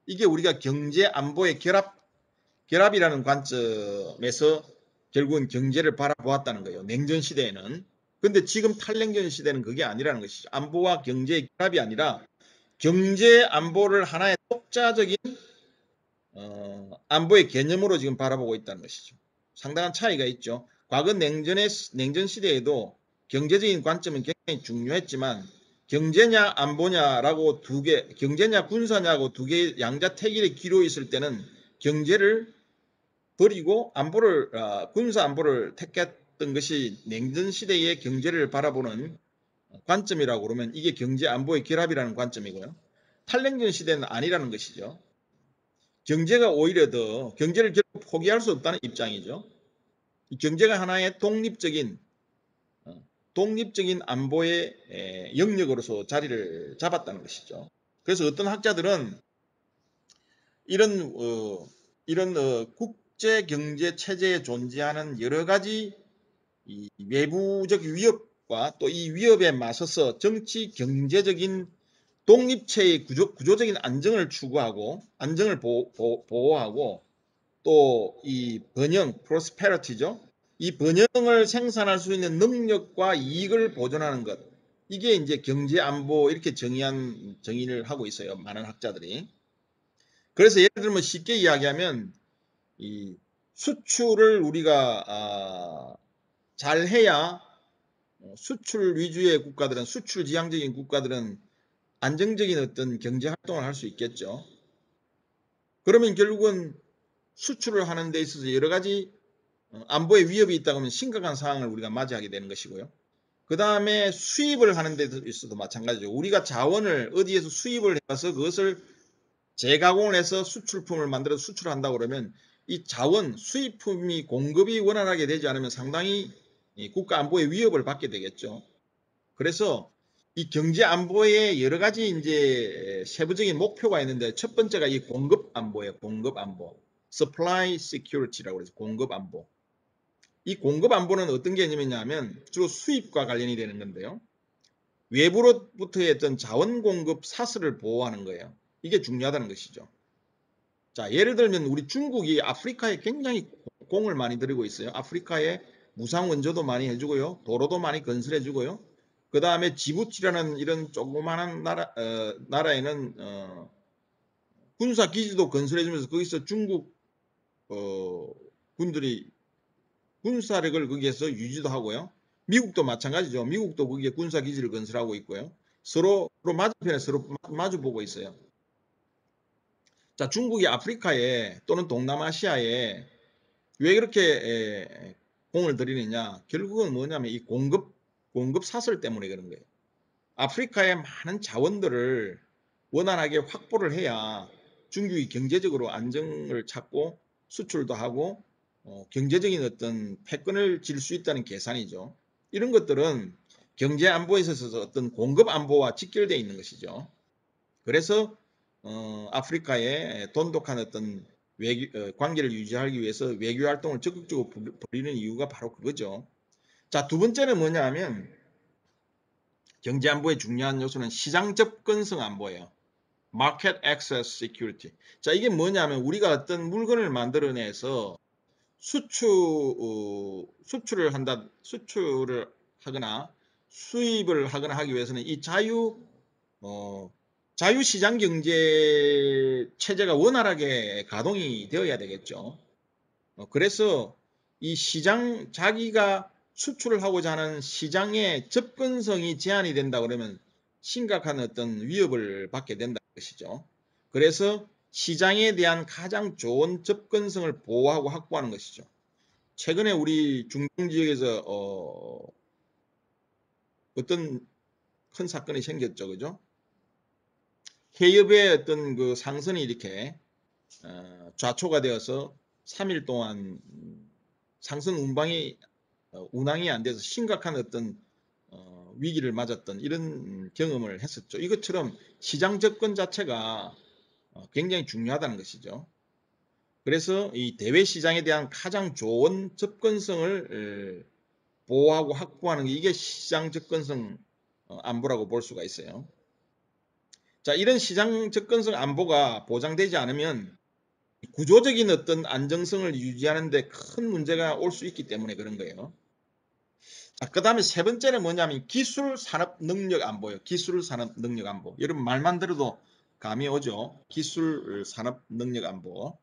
[SPEAKER 1] 이게 우리가 경제 안보의 결합이라는 관점에서 결국은 경제를 바라보았다는 거예요. 냉전 시대에는. 근데 지금 탈냉전 시대는 그게 아니라는 것이죠. 안보와 경제의 결합이 아니라 경제 안보를 하나의 독자적인 안보의 개념으로 지금 바라보고 있다는 것이죠. 상당한 차이가 있죠. 과거 냉전 시대에도 경제적인 관점은 굉장히 중요했지만 경제냐 안보냐라고 경제냐 군사냐고 두 개 양자택일의 기로 있을 때는 경제를 버리고 군사 안보를 택했던 것이 냉전 시대의 경제를 바라보는 관점이라고 그러면 이게 경제 안보의 결합이라는 관점이고요. 탈냉전 시대는 아니라는 것이죠. 경제가 오히려 더 경제를 결국 포기할 수 없다는 입장이죠. 경제가 하나의 독립적인 안보의 영역으로서 자리를 잡았다는 것이죠. 그래서 어떤 학자들은 이런 국제 경제 체제에 존재하는 여러 가지 이 외부적 위협과 또 이 위협에 맞서서 정치 경제적인 독립체의 구조적인 안정을 추구하고 안정을 보호하고 또 이 번영 프로스페러티죠. 이 번영을 생산할 수 있는 능력과 이익을 보존하는 것. 이게 이제 경제 안보 이렇게 정의를 하고 있어요. 많은 학자들이. 그래서 예를 들면 쉽게 이야기하면 이 수출을 우리가 잘 해야 수출 위주의 국가들은 수출 지향적인 국가들은 안정적인 어떤 경제 활동을 할 수 있겠죠. 그러면 결국은 수출을 하는 데 있어서 여러 가지 안보에 위협이 있다고 하면 심각한 상황을 우리가 맞이하게 되는 것이고요. 그 다음에 수입을 하는 데 있어도 마찬가지죠. 우리가 자원을 어디에서 수입을 해서 그것을 재가공을 해서 수출품을 만들어서 수출한다고 그러면 이 자원, 수입품이 공급이 원활하게 되지 않으면 상당히 국가 안보의 위협을 받게 되겠죠. 그래서 이 경제 안보에 여러 가지 이제 세부적인 목표가 있는데 첫 번째가 이 공급 안보예요. 공급 안보. supply security라고 그래서 공급 안보. 이 공급 안보는 어떤 개념이냐면 주로 수입과 관련이 되는 건데요. 외부로부터의 어떤 자원 공급 사슬을 보호하는 거예요. 이게 중요하다는 것이죠. 자, 예를 들면 우리 중국이 아프리카에 굉장히 공을 많이 들이고 있어요. 아프리카에 무상 원조도 많이 해주고요. 도로도 많이 건설해주고요. 그 다음에 지부티라는 이런 조그마한 나라에는 군사 기지도 건설해주면서 거기서 중국 군들이 군사력을 거기에서 유지도 하고요. 미국도 마찬가지죠. 미국도 거기에 군사 기지를 건설하고 있고요. 서로 맞은편에 서로 마주 보고 있어요. 자, 중국이 아프리카에 또는 동남아시아에 왜 그렇게 공을 들이느냐? 결국은 뭐냐면 이 공급 사슬 때문에 그런 거예요. 아프리카의 많은 자원들을 원활하게 확보를 해야 중국이 경제적으로 안정을 찾고 수출도 하고 경제적인 어떤 패권을 질 수 있다는 계산이죠. 이런 것들은 경제 안보에 있어서 어떤 공급 안보와 직결되어 있는 것이죠. 그래서 아프리카에 돈독한 어떤 관계를 유지하기 위해서 외교 활동을 적극적으로 벌이는 이유가 바로 그거죠. 자, 두 번째는 뭐냐 하면 경제 안보의 중요한 요소는 시장 접근성 안보예요. Market Access Security. 자, 이게 뭐냐면 우리가 어떤 물건을 만들어내서 수출을 하거나 수입을 하거나 하기 위해서는 이 자유시장 경제 체제가 원활하게 가동이 되어야 되겠죠. 그래서 이 자기가 수출을 하고자 하는 시장의 접근성이 제한이 된다 그러면 심각한 어떤 위협을 받게 된다는 것이죠. 그래서 시장에 대한 가장 좋은 접근성을 보호하고 확보하는 것이죠. 최근에 우리 중동 지역에서 어떤 큰 사건이 생겼죠, 그죠? 해협의 어떤 그 상선이 이렇게 좌초가 되어서 3일 동안 상선 운항이 안 돼서 심각한 어떤 위기를 맞았던 이런 경험을 했었죠. 이것처럼 시장 접근 자체가 굉장히 중요하다는 것이죠. 그래서 이 대외 시장에 대한 가장 좋은 접근성을 보호하고 확보하는 게 이게 시장 접근성 안보라고 볼 수가 있어요. 자, 이런 시장 접근성 안보가 보장되지 않으면 구조적인 어떤 안정성을 유지하는 데 큰 문제가 올 수 있기 때문에 그런 거예요. 자, 그 다음에 세 번째는 뭐냐면 기술 산업 능력 안보예요. 기술 산업 능력 안보. 여러분 말만 들어도 감이 오죠. 기술 산업 능력 안보.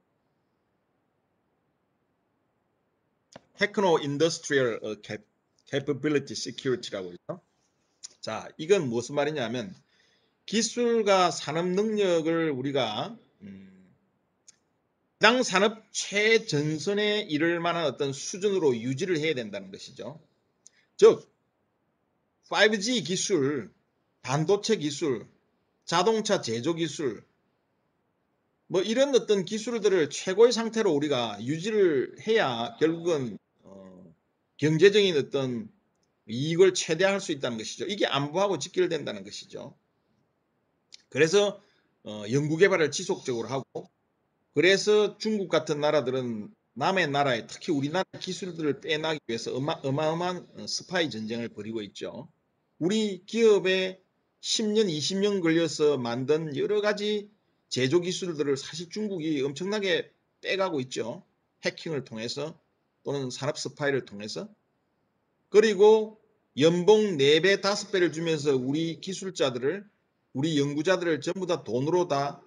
[SPEAKER 1] 테크노 인더스트리얼 capability security라고 있죠. 자, 이건 무슨 말이냐면 기술과 산업 능력을 우리가 해당 산업 최전선에 이를 만한 어떤 수준으로 유지를 해야 된다는 것이죠. 즉 5G 기술, 반도체 기술, 자동차 제조 기술 뭐 이런 어떤 기술들을 최고의 상태로 우리가 유지를 해야 결국은 경제적인 어떤 이익을 최대화할 수 있다는 것이죠. 이게 안보하고 직결된다는 것이죠. 그래서 연구개발을 지속적으로 하고 그래서 중국 같은 나라들은 남의 나라에 특히 우리나라 기술들을 빼나기 위해서 어마어마한 스파이 전쟁을 벌이고 있죠. 우리 기업에 10년, 20년 걸려서 만든 여러 가지 제조 기술들을 사실 중국이 엄청나게 빼가고 있죠. 해킹을 통해서 또는 산업 스파이를 통해서. 그리고 연봉 4배, 5배를 주면서 우리 연구자들을 전부 다 돈으로 다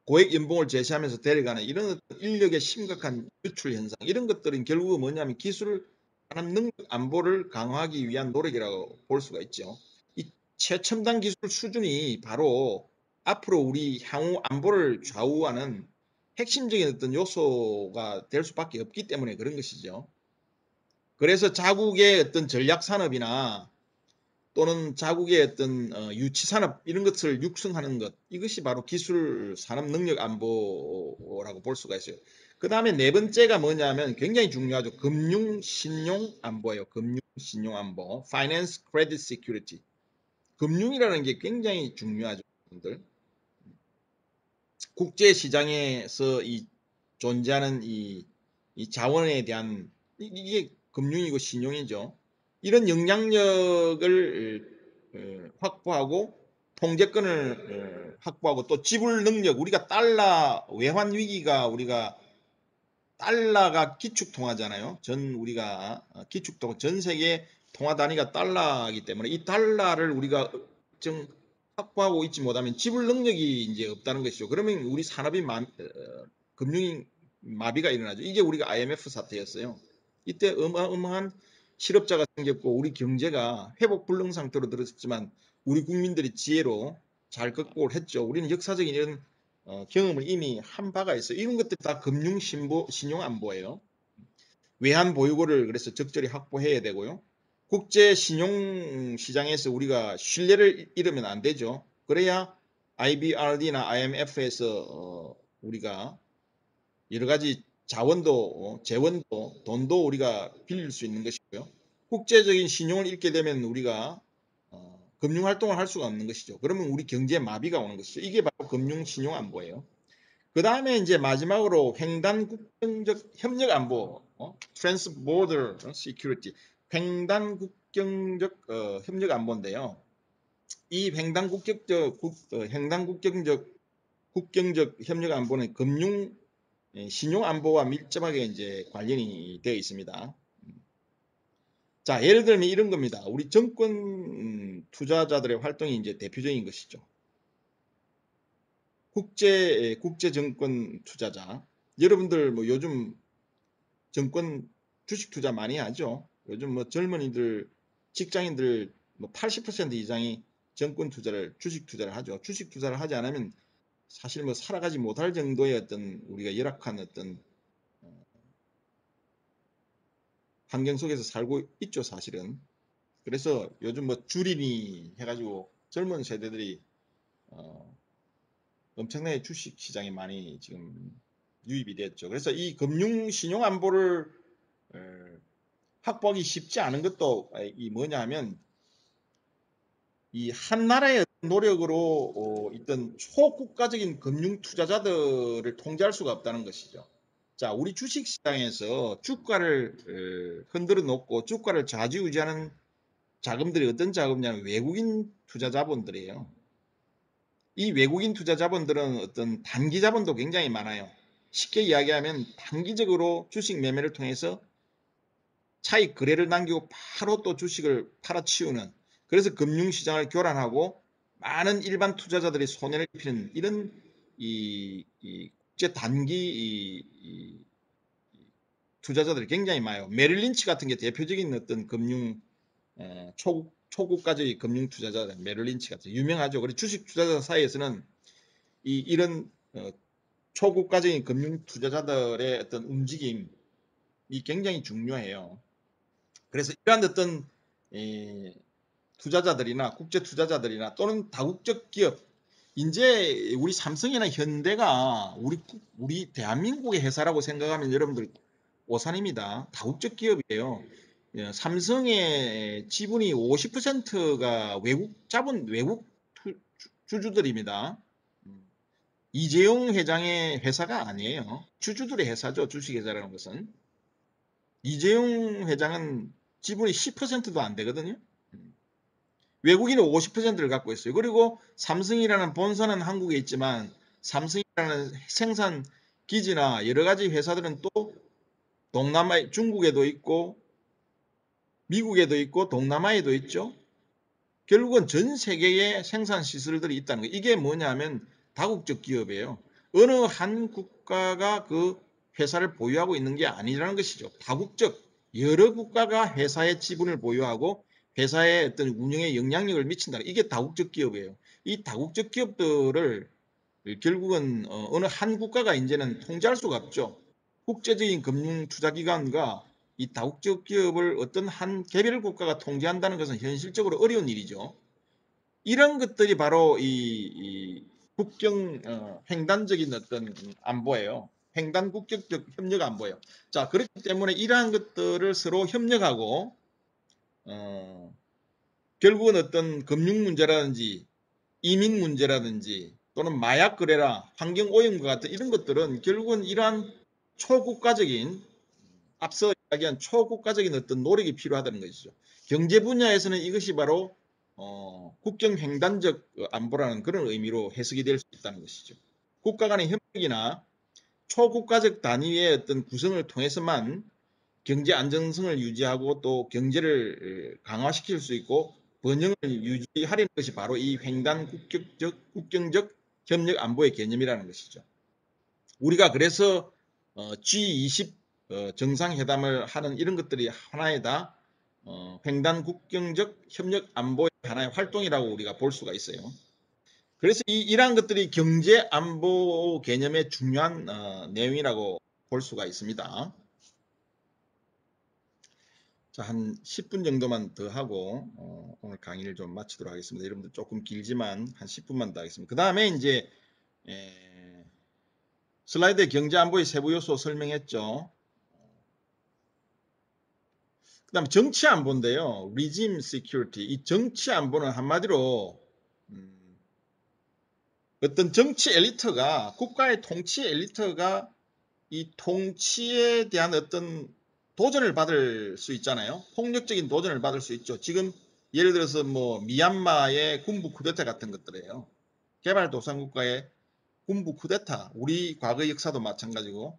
[SPEAKER 1] 고액 연봉을 제시하면서 데려가는 이런 인력의 심각한 유출 현상 이런 것들은 결국은 뭐냐면 기술 산업 능력 안보를 강화하기 위한 노력이라고 볼 수가 있죠. 이 최첨단 기술 수준이 바로 앞으로 우리 향후 안보를 좌우하는 핵심적인 어떤 요소가 될 수밖에 없기 때문에 그런 것이죠. 그래서 자국의 어떤 전략 산업이나 또는 자국의 어떤 유치 산업 이런 것을 육성하는 것 이것이 바로 기술 산업 능력 안보라고 볼 수가 있어요. 그 다음에 네 번째가 뭐냐면 굉장히 중요하죠. 금융 신용 안보예요. 금융 신용 안보, Finance Credit Security. 금융이라는 게 굉장히 중요하죠. 여러분들. 국제 시장에서 존재하는 이 자원에 대한 이게 금융이고 신용이죠. 이런 영향력을 확보하고 통제권을 확보하고 또 지불 능력 우리가 달러 외환 위기가 우리가 달러가 기축 통화잖아요. 우리가 기축 통화 전 세계 통화 단위가 달러이기 때문에 이 달러를 우리가 정 확보하고 있지 못하면 지불 능력이 이제 없다는 것이죠. 그러면 우리 산업이 금융이 마비가 일어나죠. 이게 우리가 IMF 사태였어요. 이때 어마어마한 실업자가 생겼고 우리 경제가 회복 불능 상태로 들었지만 우리 국민들이 지혜로 잘 극복을 했죠. 우리는 역사적인 이런 경험을 이미 한 바가 있어요. 이런 것들이 다 금융 신용 안보예요. 외환 보유고를 그래서 적절히 확보해야 되고요. 국제 신용 시장에서 우리가 신뢰를 잃으면 안 되죠. 그래야 IBRD나 IMF에서 우리가 여러 가지 자원도 재원도 돈도 우리가 빌릴 수 있는 것이고요. 국제적인 신용을 잃게 되면 우리가 금융 활동을 할 수가 없는 것이죠. 그러면 우리 경제에 마비가 오는 것이죠. 이게 바로 금융 신용 안보예요. 그 다음에 이제 마지막으로 횡단 국경적 협력 안보, Trans-border Security, 횡단 국경적 협력 안보인데요. 이 횡단 국경적 협력 안보는 금융 신용 안보와 밀접하게 이제 관련이 되어 있습니다. 자, 예를 들면 이런 겁니다. 우리 정권 투자자들의 활동이 이제 대표적인 것이죠. 국제 정권 투자자. 여러분들 뭐 요즘 정권 주식 투자 많이 하죠. 요즘 뭐 젊은이들, 직장인들 뭐 80% 이상이 정권 투자를, 주식 투자를 하죠. 주식 투자를 하지 않으면 사실 뭐 살아가지 못할 정도의 어떤 우리가 열악한 어떤 환경 속에서 살고 있죠, 사실은. 그래서 요즘 뭐 주린이 해가지고 젊은 세대들이 엄청나게 주식 시장에 많이 지금 유입이 됐죠. 그래서 이 금융 신용 안보를 확보하기 쉽지 않은 것도 이 뭐냐면 이 한 나라의 노력으로 있던 초국가적인 금융 투자자들을 통제할 수가 없다는 것이죠. 자, 우리 주식 시장에서 주가를 흔들어 놓고 주가를 좌지우지하는 자금들이 어떤 자금이냐면 외국인 투자 자본들이에요. 이 외국인 투자 자본들은 어떤 단기 자본도 굉장히 많아요. 쉽게 이야기하면 단기적으로 주식 매매를 통해서 차익 거래를 남기고 바로 또 주식을 팔아치우는, 그래서 금융시장을 교란하고 많은 일반 투자자들이 손해를 입히는 이런 이 국제 단기 투자자들이 굉장히 많아요. 메릴 린치 같은 게 대표적인 어떤 금융 초국가적인 금융 투자자 메릴 린치 같은 유명하죠. 그리고 주식 투자자 사이에서는 이런 초국가적인 금융 투자자들의 어떤 움직임이 굉장히 중요해요. 그래서 이러한 어떤 투자자들이나 국제 투자자들이나 또는 다국적 기업, 이제 우리 삼성이나 현대가 우리 대한민국의 회사라고 생각하면 여러분들 오산입니다. 다국적 기업이에요. 삼성의 지분이 50%가 외국 주주들입니다. 이재용 회장의 회사가 아니에요. 주주들의 회사죠. 주식회사라는 것은. 이재용 회장은 지분이 10%도 안 되거든요. 외국인은 50%를 갖고 있어요. 그리고 삼성이라는 본사는 한국에 있지만 삼성이라는 생산 기지나 여러 가지 회사들은 또 동남아, 중국에도 있고 미국에도 있고 동남아에도 있죠. 결국은 전 세계에 생산 시설들이 있다는 거예요. 이게 뭐냐면 다국적 기업이에요. 어느 한 국가가 그 회사를 보유하고 있는 게 아니라는 것이죠. 다국적 여러 국가가 회사의 지분을 보유하고 회사의 어떤 운영에 영향력을 미친다. 이게 다국적 기업이에요. 이 다국적 기업들을 결국은 어느 한 국가가 이제는 통제할 수가 없죠. 국제적인 금융 투자기관과 이 다국적 기업을 어떤 한 개별 국가가 통제한다는 것은 현실적으로 어려운 일이죠. 이런 것들이 바로 이 국경 횡단적인 어떤 안보예요. 횡단 국격적 협력 안보예요. 자, 그렇기 때문에 이러한 것들을 서로 협력하고 결국은 어떤 금융 문제라든지 이민 문제라든지 또는 마약 거래라 환경 오염과 같은 이런 것들은 결국은 이러한 초국가적인 앞서 이야기한 초국가적인 어떤 노력이 필요하다는 것이죠. 경제 분야에서는 이것이 바로 국경 횡단적 안보라는 그런 의미로 해석이 될 수 있다는 것이죠. 국가 간의 협력이나 초국가적 단위의 어떤 구성을 통해서만 경제 안정성을 유지하고 또 경제를 강화시킬 수 있고 번영을 유지하려는 것이 바로 이 횡단 국경적 협력 안보의 개념이라는 것이죠. 우리가 그래서 G20 정상회담을 하는 이런 것들이 하나의 다 횡단 국경적 협력 안보의 하나의 활동이라고 우리가 볼 수가 있어요. 그래서 이러한 것들이 경제 안보 개념의 중요한 내용이라고 볼 수가 있습니다. 자, 한 10분 정도만 더 하고 오늘 강의를 좀 마치도록 하겠습니다. 여러분들 조금 길지만 한 10분만 더 하겠습니다. 그 다음에 이제 슬라이드에 경제 안보의 세부 요소 설명했죠. 그 다음에 정치 안보인데요. regime security. 이 정치 안보는 한마디로 어떤 정치 엘리트가, 국가의 통치 엘리트가 이 통치에 대한 어떤 도전을 받을 수 있잖아요. 폭력적인 도전을 받을 수 있죠. 지금 예를 들어서 뭐 미얀마의 군부 쿠데타 같은 것들이에요. 개발도상국가의 군부 쿠데타, 우리 과거 역사도 마찬가지고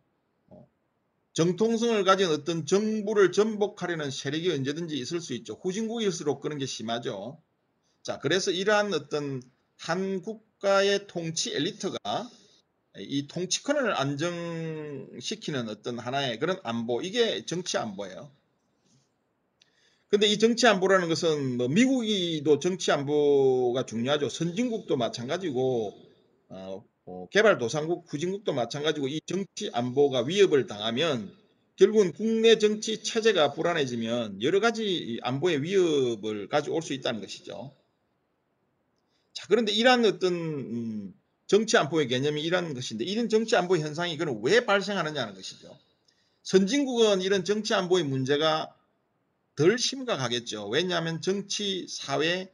[SPEAKER 1] 정통성을 가진 어떤 정부를 전복하려는 세력이 언제든지 있을 수 있죠. 후진국일수록 그런 게 심하죠. 자, 그래서 이러한 어떤 한 국가의 통치 엘리트가 이 통치권을 안정시키는 어떤 하나의 그런 안보, 이게 정치 안보예요. 근데 이 정치 안보라는 것은 뭐 미국이도 정치 안보가 중요하죠. 선진국도 마찬가지고 개발도상국, 후진국도 마찬가지고 이 정치 안보가 위협을 당하면 결국은 국내 정치 체제가 불안해지면 여러 가지 안보의 위협을 가져올 수 있다는 것이죠. 자, 그런데 이러한 어떤 정치 안보의 개념이 이런 것인데 이런 정치 안보 현상이 그럼 왜 발생하느냐는 것이죠. 선진국은 이런 정치 안보의 문제가 덜 심각하겠죠. 왜냐하면 정치, 사회,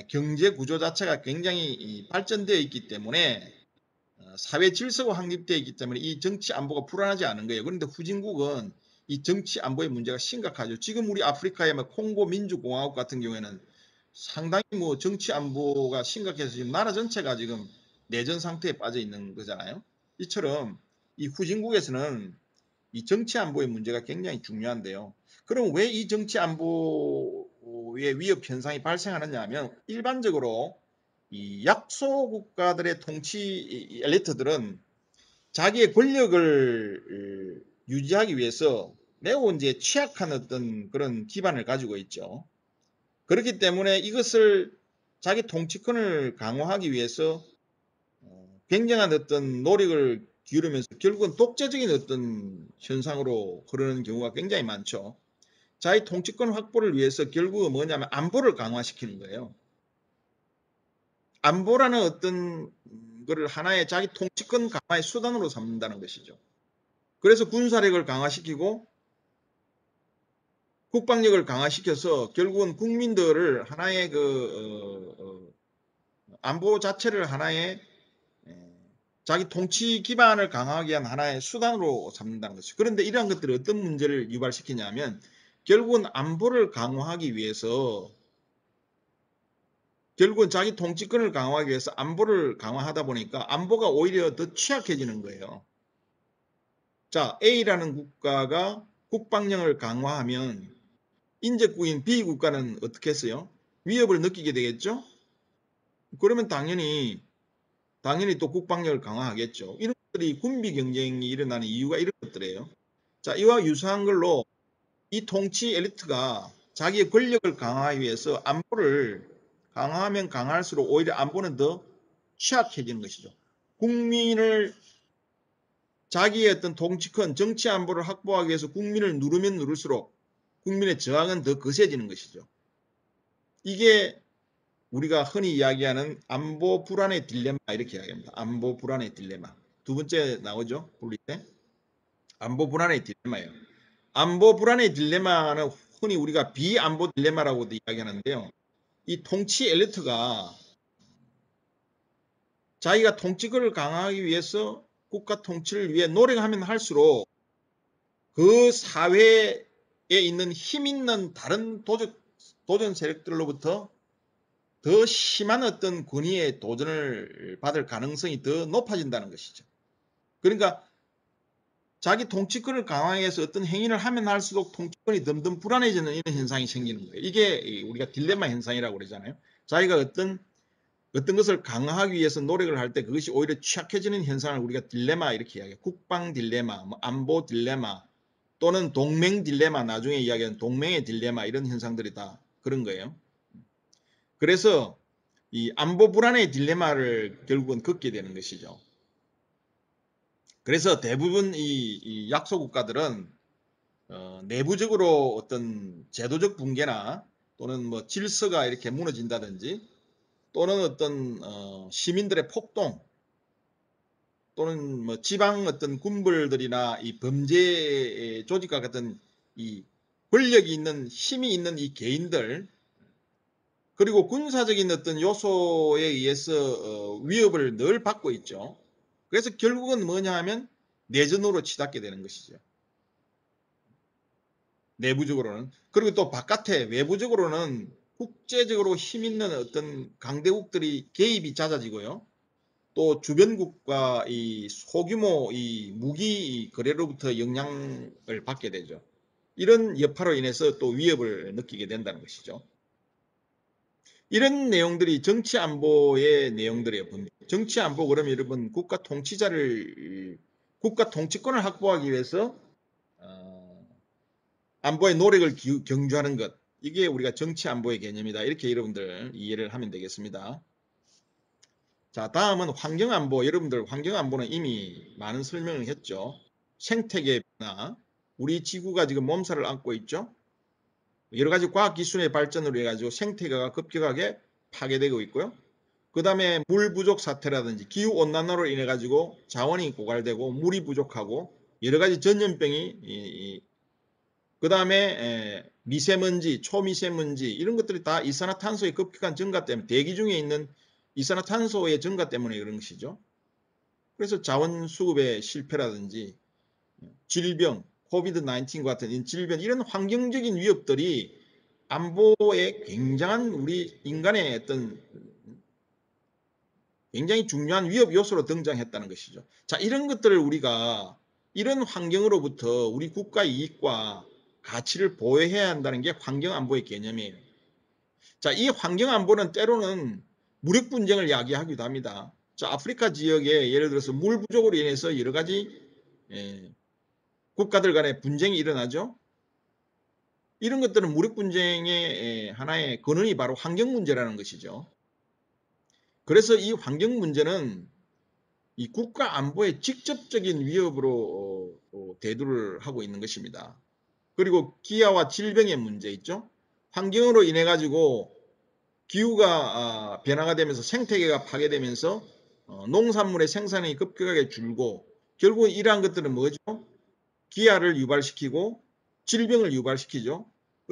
[SPEAKER 1] 경제 구조 자체가 굉장히 발전되어 있기 때문에 사회 질서가 확립되어 있기 때문에 이 정치 안보가 불안하지 않은 거예요. 그런데 후진국은 이 정치 안보의 문제가 심각하죠. 지금 우리 아프리카의 콩고 민주공화국 같은 경우에는 상당히 뭐 정치 안보가 심각해서 지금 나라 전체가 지금 내전 상태에 빠져 있는 거잖아요. 이처럼 이 후진국에서는 이 정치 안보의 문제가 굉장히 중요한데요. 그럼 왜 이 정치 안보의 위협 현상이 발생하느냐 하면 일반적으로 이 약소 국가들의 통치 엘리트들은 자기의 권력을 유지하기 위해서 매우 이제 취약한 어떤 그런 기반을 가지고 있죠. 그렇기 때문에 이것을 자기 통치권을 강화하기 위해서 굉장한 어떤 노력을 기울이면서 결국은 독재적인 어떤 현상으로 흐르는 경우가 굉장히 많죠. 자기 통치권 확보를 위해서 결국은 뭐냐면 안보를 강화시키는 거예요. 안보라는 어떤 거를 하나의 자기 통치권 강화의 수단으로 삼는다는 것이죠. 그래서 군사력을 강화시키고 국방력을 강화시켜서 결국은 국민들을 하나의 안보 자체를 하나의 자기 통치 기반을 강화하기 위한 하나의 수단으로 삼는다는 것이죠. 그런데 이러한 것들이 어떤 문제를 유발시키냐면 결국은 안보를 강화하기 위해서 결국은 자기 통치권을 강화하기 위해서 안보를 강화하다 보니까 안보가 오히려 더 취약해지는 거예요. 자, A라는 국가가 국방력을 강화하면 인접국인 B 국가는 어떻게 했어요? 위협을 느끼게 되겠죠? 그러면 당연히 또 국방력을 강화하겠죠. 이런 것들이 군비 경쟁이 일어나는 이유가 이런 것들이에요. 자, 이와 유사한 걸로 이 통치 엘리트가 자기의 권력을 강화하기 위해서 안보를 강화하면 강할수록 오히려 안보는 더 취약해지는 것이죠. 국민을 자기의 어떤 통치권, 정치 안보를 확보하기 위해서 국민을 누르면 누를수록 국민의 저항은 더 거세지는 것이죠. 이게 우리가 흔히 이야기하는 안보 불안의 딜레마 이렇게 이야기합니다. 안보 불안의 딜레마. 두 번째 나오죠. 불릴 때. 안보 불안의 딜레마예요. 안보 불안의 딜레마는 흔히 우리가 비안보 딜레마라고도 이야기하는데요. 이 통치 엘리트가 자기가 통치권을 강화하기 위해서 국가 통치를 위해 노력하면 할수록 그 사회에 있는 힘 있는 다른 도전 세력들로부터 더 심한 어떤 권위의 도전을 받을 가능성이 더 높아진다는 것이죠. 그러니까 자기 통치권을 강화해서 어떤 행위를 하면 할수록 통치권이 덤덤 불안해지는 이런 현상이 생기는 거예요. 이게 우리가 딜레마 현상이라고 그러잖아요. 자기가 어떤 것을 강화하기 위해서 노력을 할 때 그것이 오히려 취약해지는 현상을 우리가 딜레마 이렇게 이야기해요. 국방 딜레마, 뭐 안보 딜레마 또는 동맹 딜레마, 나중에 이야기하는 동맹의 딜레마 이런 현상들이 다 그런 거예요. 그래서 이 안보 불안의 딜레마를 결국은 겪게 되는 것이죠. 그래서 대부분 이 약소 국가들은 내부적으로 어떤 제도적 붕괴나 또는 뭐 질서가 이렇게 무너진다든지 또는 어떤 시민들의 폭동 또는 뭐 지방 어떤 군벌들이나 이 범죄 조직과 같은 이 권력이 있는 힘이 있는 이 개인들 그리고 군사적인 어떤 요소에 의해서 위협을 늘 받고 있죠. 그래서 결국은 뭐냐 하면 내전으로 치닫게 되는 것이죠. 내부적으로는. 그리고 또 바깥에 외부적으로는 국제적으로 힘 있는 어떤 강대국들이 개입이 잦아지고요. 또 주변국과 이 소규모 이 무기 거래로부터 영향을 받게 되죠. 이런 여파로 인해서 또 위협을 느끼게 된다는 것이죠. 이런 내용들이 정치 안보의 내용들이에요. 정치 안보 그러면 여러분 국가 통치권을 확보하기 위해서 안보의 노력을 경주하는 것 이게 우리가 정치 안보의 개념이다. 이렇게 여러분들 이해를 하면 되겠습니다. 자, 다음은 환경 안보. 여러분들 환경 안보는 이미 많은 설명을 했죠. 생태계 변화. 우리 지구가 지금 몸살을 앓고 있죠. 여러 가지 과학 기술의 발전으로 해가지고 생태계가 급격하게 파괴되고 있고요. 그 다음에 물 부족 사태라든지 기후 온난화로 인해 가지고 자원이 고갈되고 물이 부족하고 여러 가지 전염병이 그 다음에 미세먼지, 초미세먼지 이런 것들이 다 이산화탄소의 급격한 증가 때문에 대기 중에 있는 이산화탄소의 증가 때문에 그런 것이죠. 그래서 자원 수급의 실패라든지 질병, 코비드-19 같은 질병 이런 환경적인 위협들이 안보에 굉장한 우리 인간의 어떤 굉장히 중요한 위협 요소로 등장했다는 것이죠. 자, 이런 것들을 우리가 이런 환경으로부터 우리 국가 이익과 가치를 보호해야 한다는 게 환경안보의 개념이에요. 자, 이 환경안보는 때로는 무력 분쟁을 야기하기도 합니다. 자, 아프리카 지역에 예를 들어서 물 부족으로 인해서 여러 가지 국가들 간의 분쟁이 일어나죠. 이런 것들은 무력 분쟁의 하나의 근원이 바로 환경 문제라는 것이죠. 그래서 이 환경 문제는 이 국가 안보에 직접적인 위협으로 대두를 하고 있는 것입니다. 그리고 기아와 질병의 문제 있죠. 환경으로 인해 가지고 기후가 변화가 되면서 생태계가 파괴되면서 농산물의 생산이 급격하게 줄고 결국 이러한 것들은 뭐죠? 기아를 유발시키고 질병을 유발시키죠.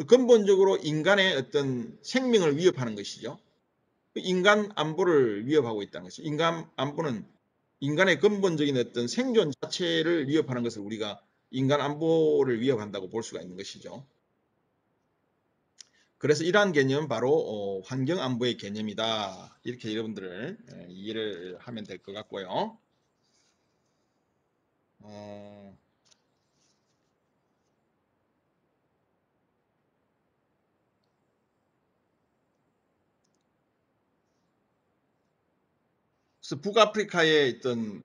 [SPEAKER 1] 근본적으로 인간의 어떤 생명을 위협하는 것이죠. 인간 안보를 위협하고 있다는 것이죠. 인간 안보는 인간의 근본적인 어떤 생존 자체를 위협하는 것을 우리가 인간 안보를 위협한다고 볼 수가 있는 것이죠. 그래서 이러한 개념은 바로 환경 안보의 개념이다. 이렇게 여러분들 이해를 하면 될 것 같고요. 그래서 북아프리카의 어떤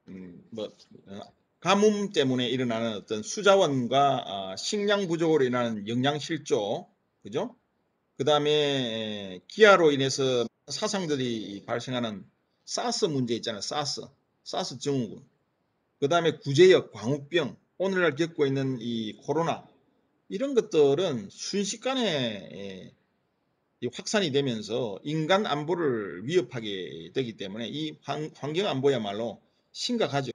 [SPEAKER 1] 가뭄 때문에 일어나는 어떤 수자원과 식량 부족으로 인하는 영양 실조, 그죠? 그 다음에 기아로 인해서 사상들이 발생하는 사스 문제 있잖아요. 사스 증후군. 그 다음에 구제역, 광우병, 오늘날 겪고 있는 이 코로나 이런 것들은 순식간에 확산이 되면서 인간 안보를 위협하게 되기 때문에 이 환경 안보야말로 심각하죠.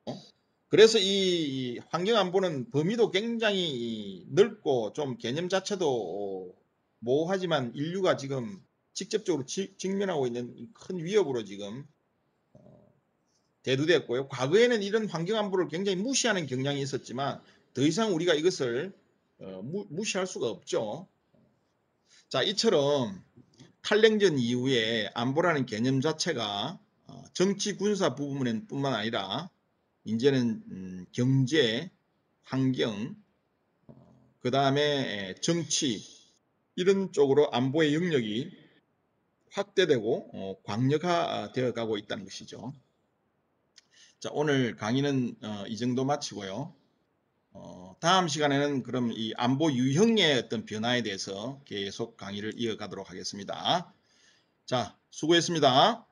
[SPEAKER 1] 그래서 이 환경 안보는 범위도 굉장히 넓고 좀 개념 자체도 모호하지만 인류가 지금 직접적으로 직면하고 있는 큰 위협으로 지금 대두됐고요. 과거에는 이런 환경 안보를 굉장히 무시하는 경향이 있었지만 더 이상 우리가 이것을 무시할 수가 없죠. 자, 이처럼 탈냉전 이후에 안보라는 개념 자체가 정치 군사 부분뿐만 아니라 이제는 경제, 환경, 그 다음에 정치 이런 쪽으로 안보의 영역이 확대되고 광역화되어 가고 있다는 것이죠. 자, 오늘 강의는 이 정도 마치고요. 다음 시간에는 그럼 이 안보 유형의 어떤 변화에 대해서 계속 강의를 이어가도록 하겠습니다. 자, 수고했습니다.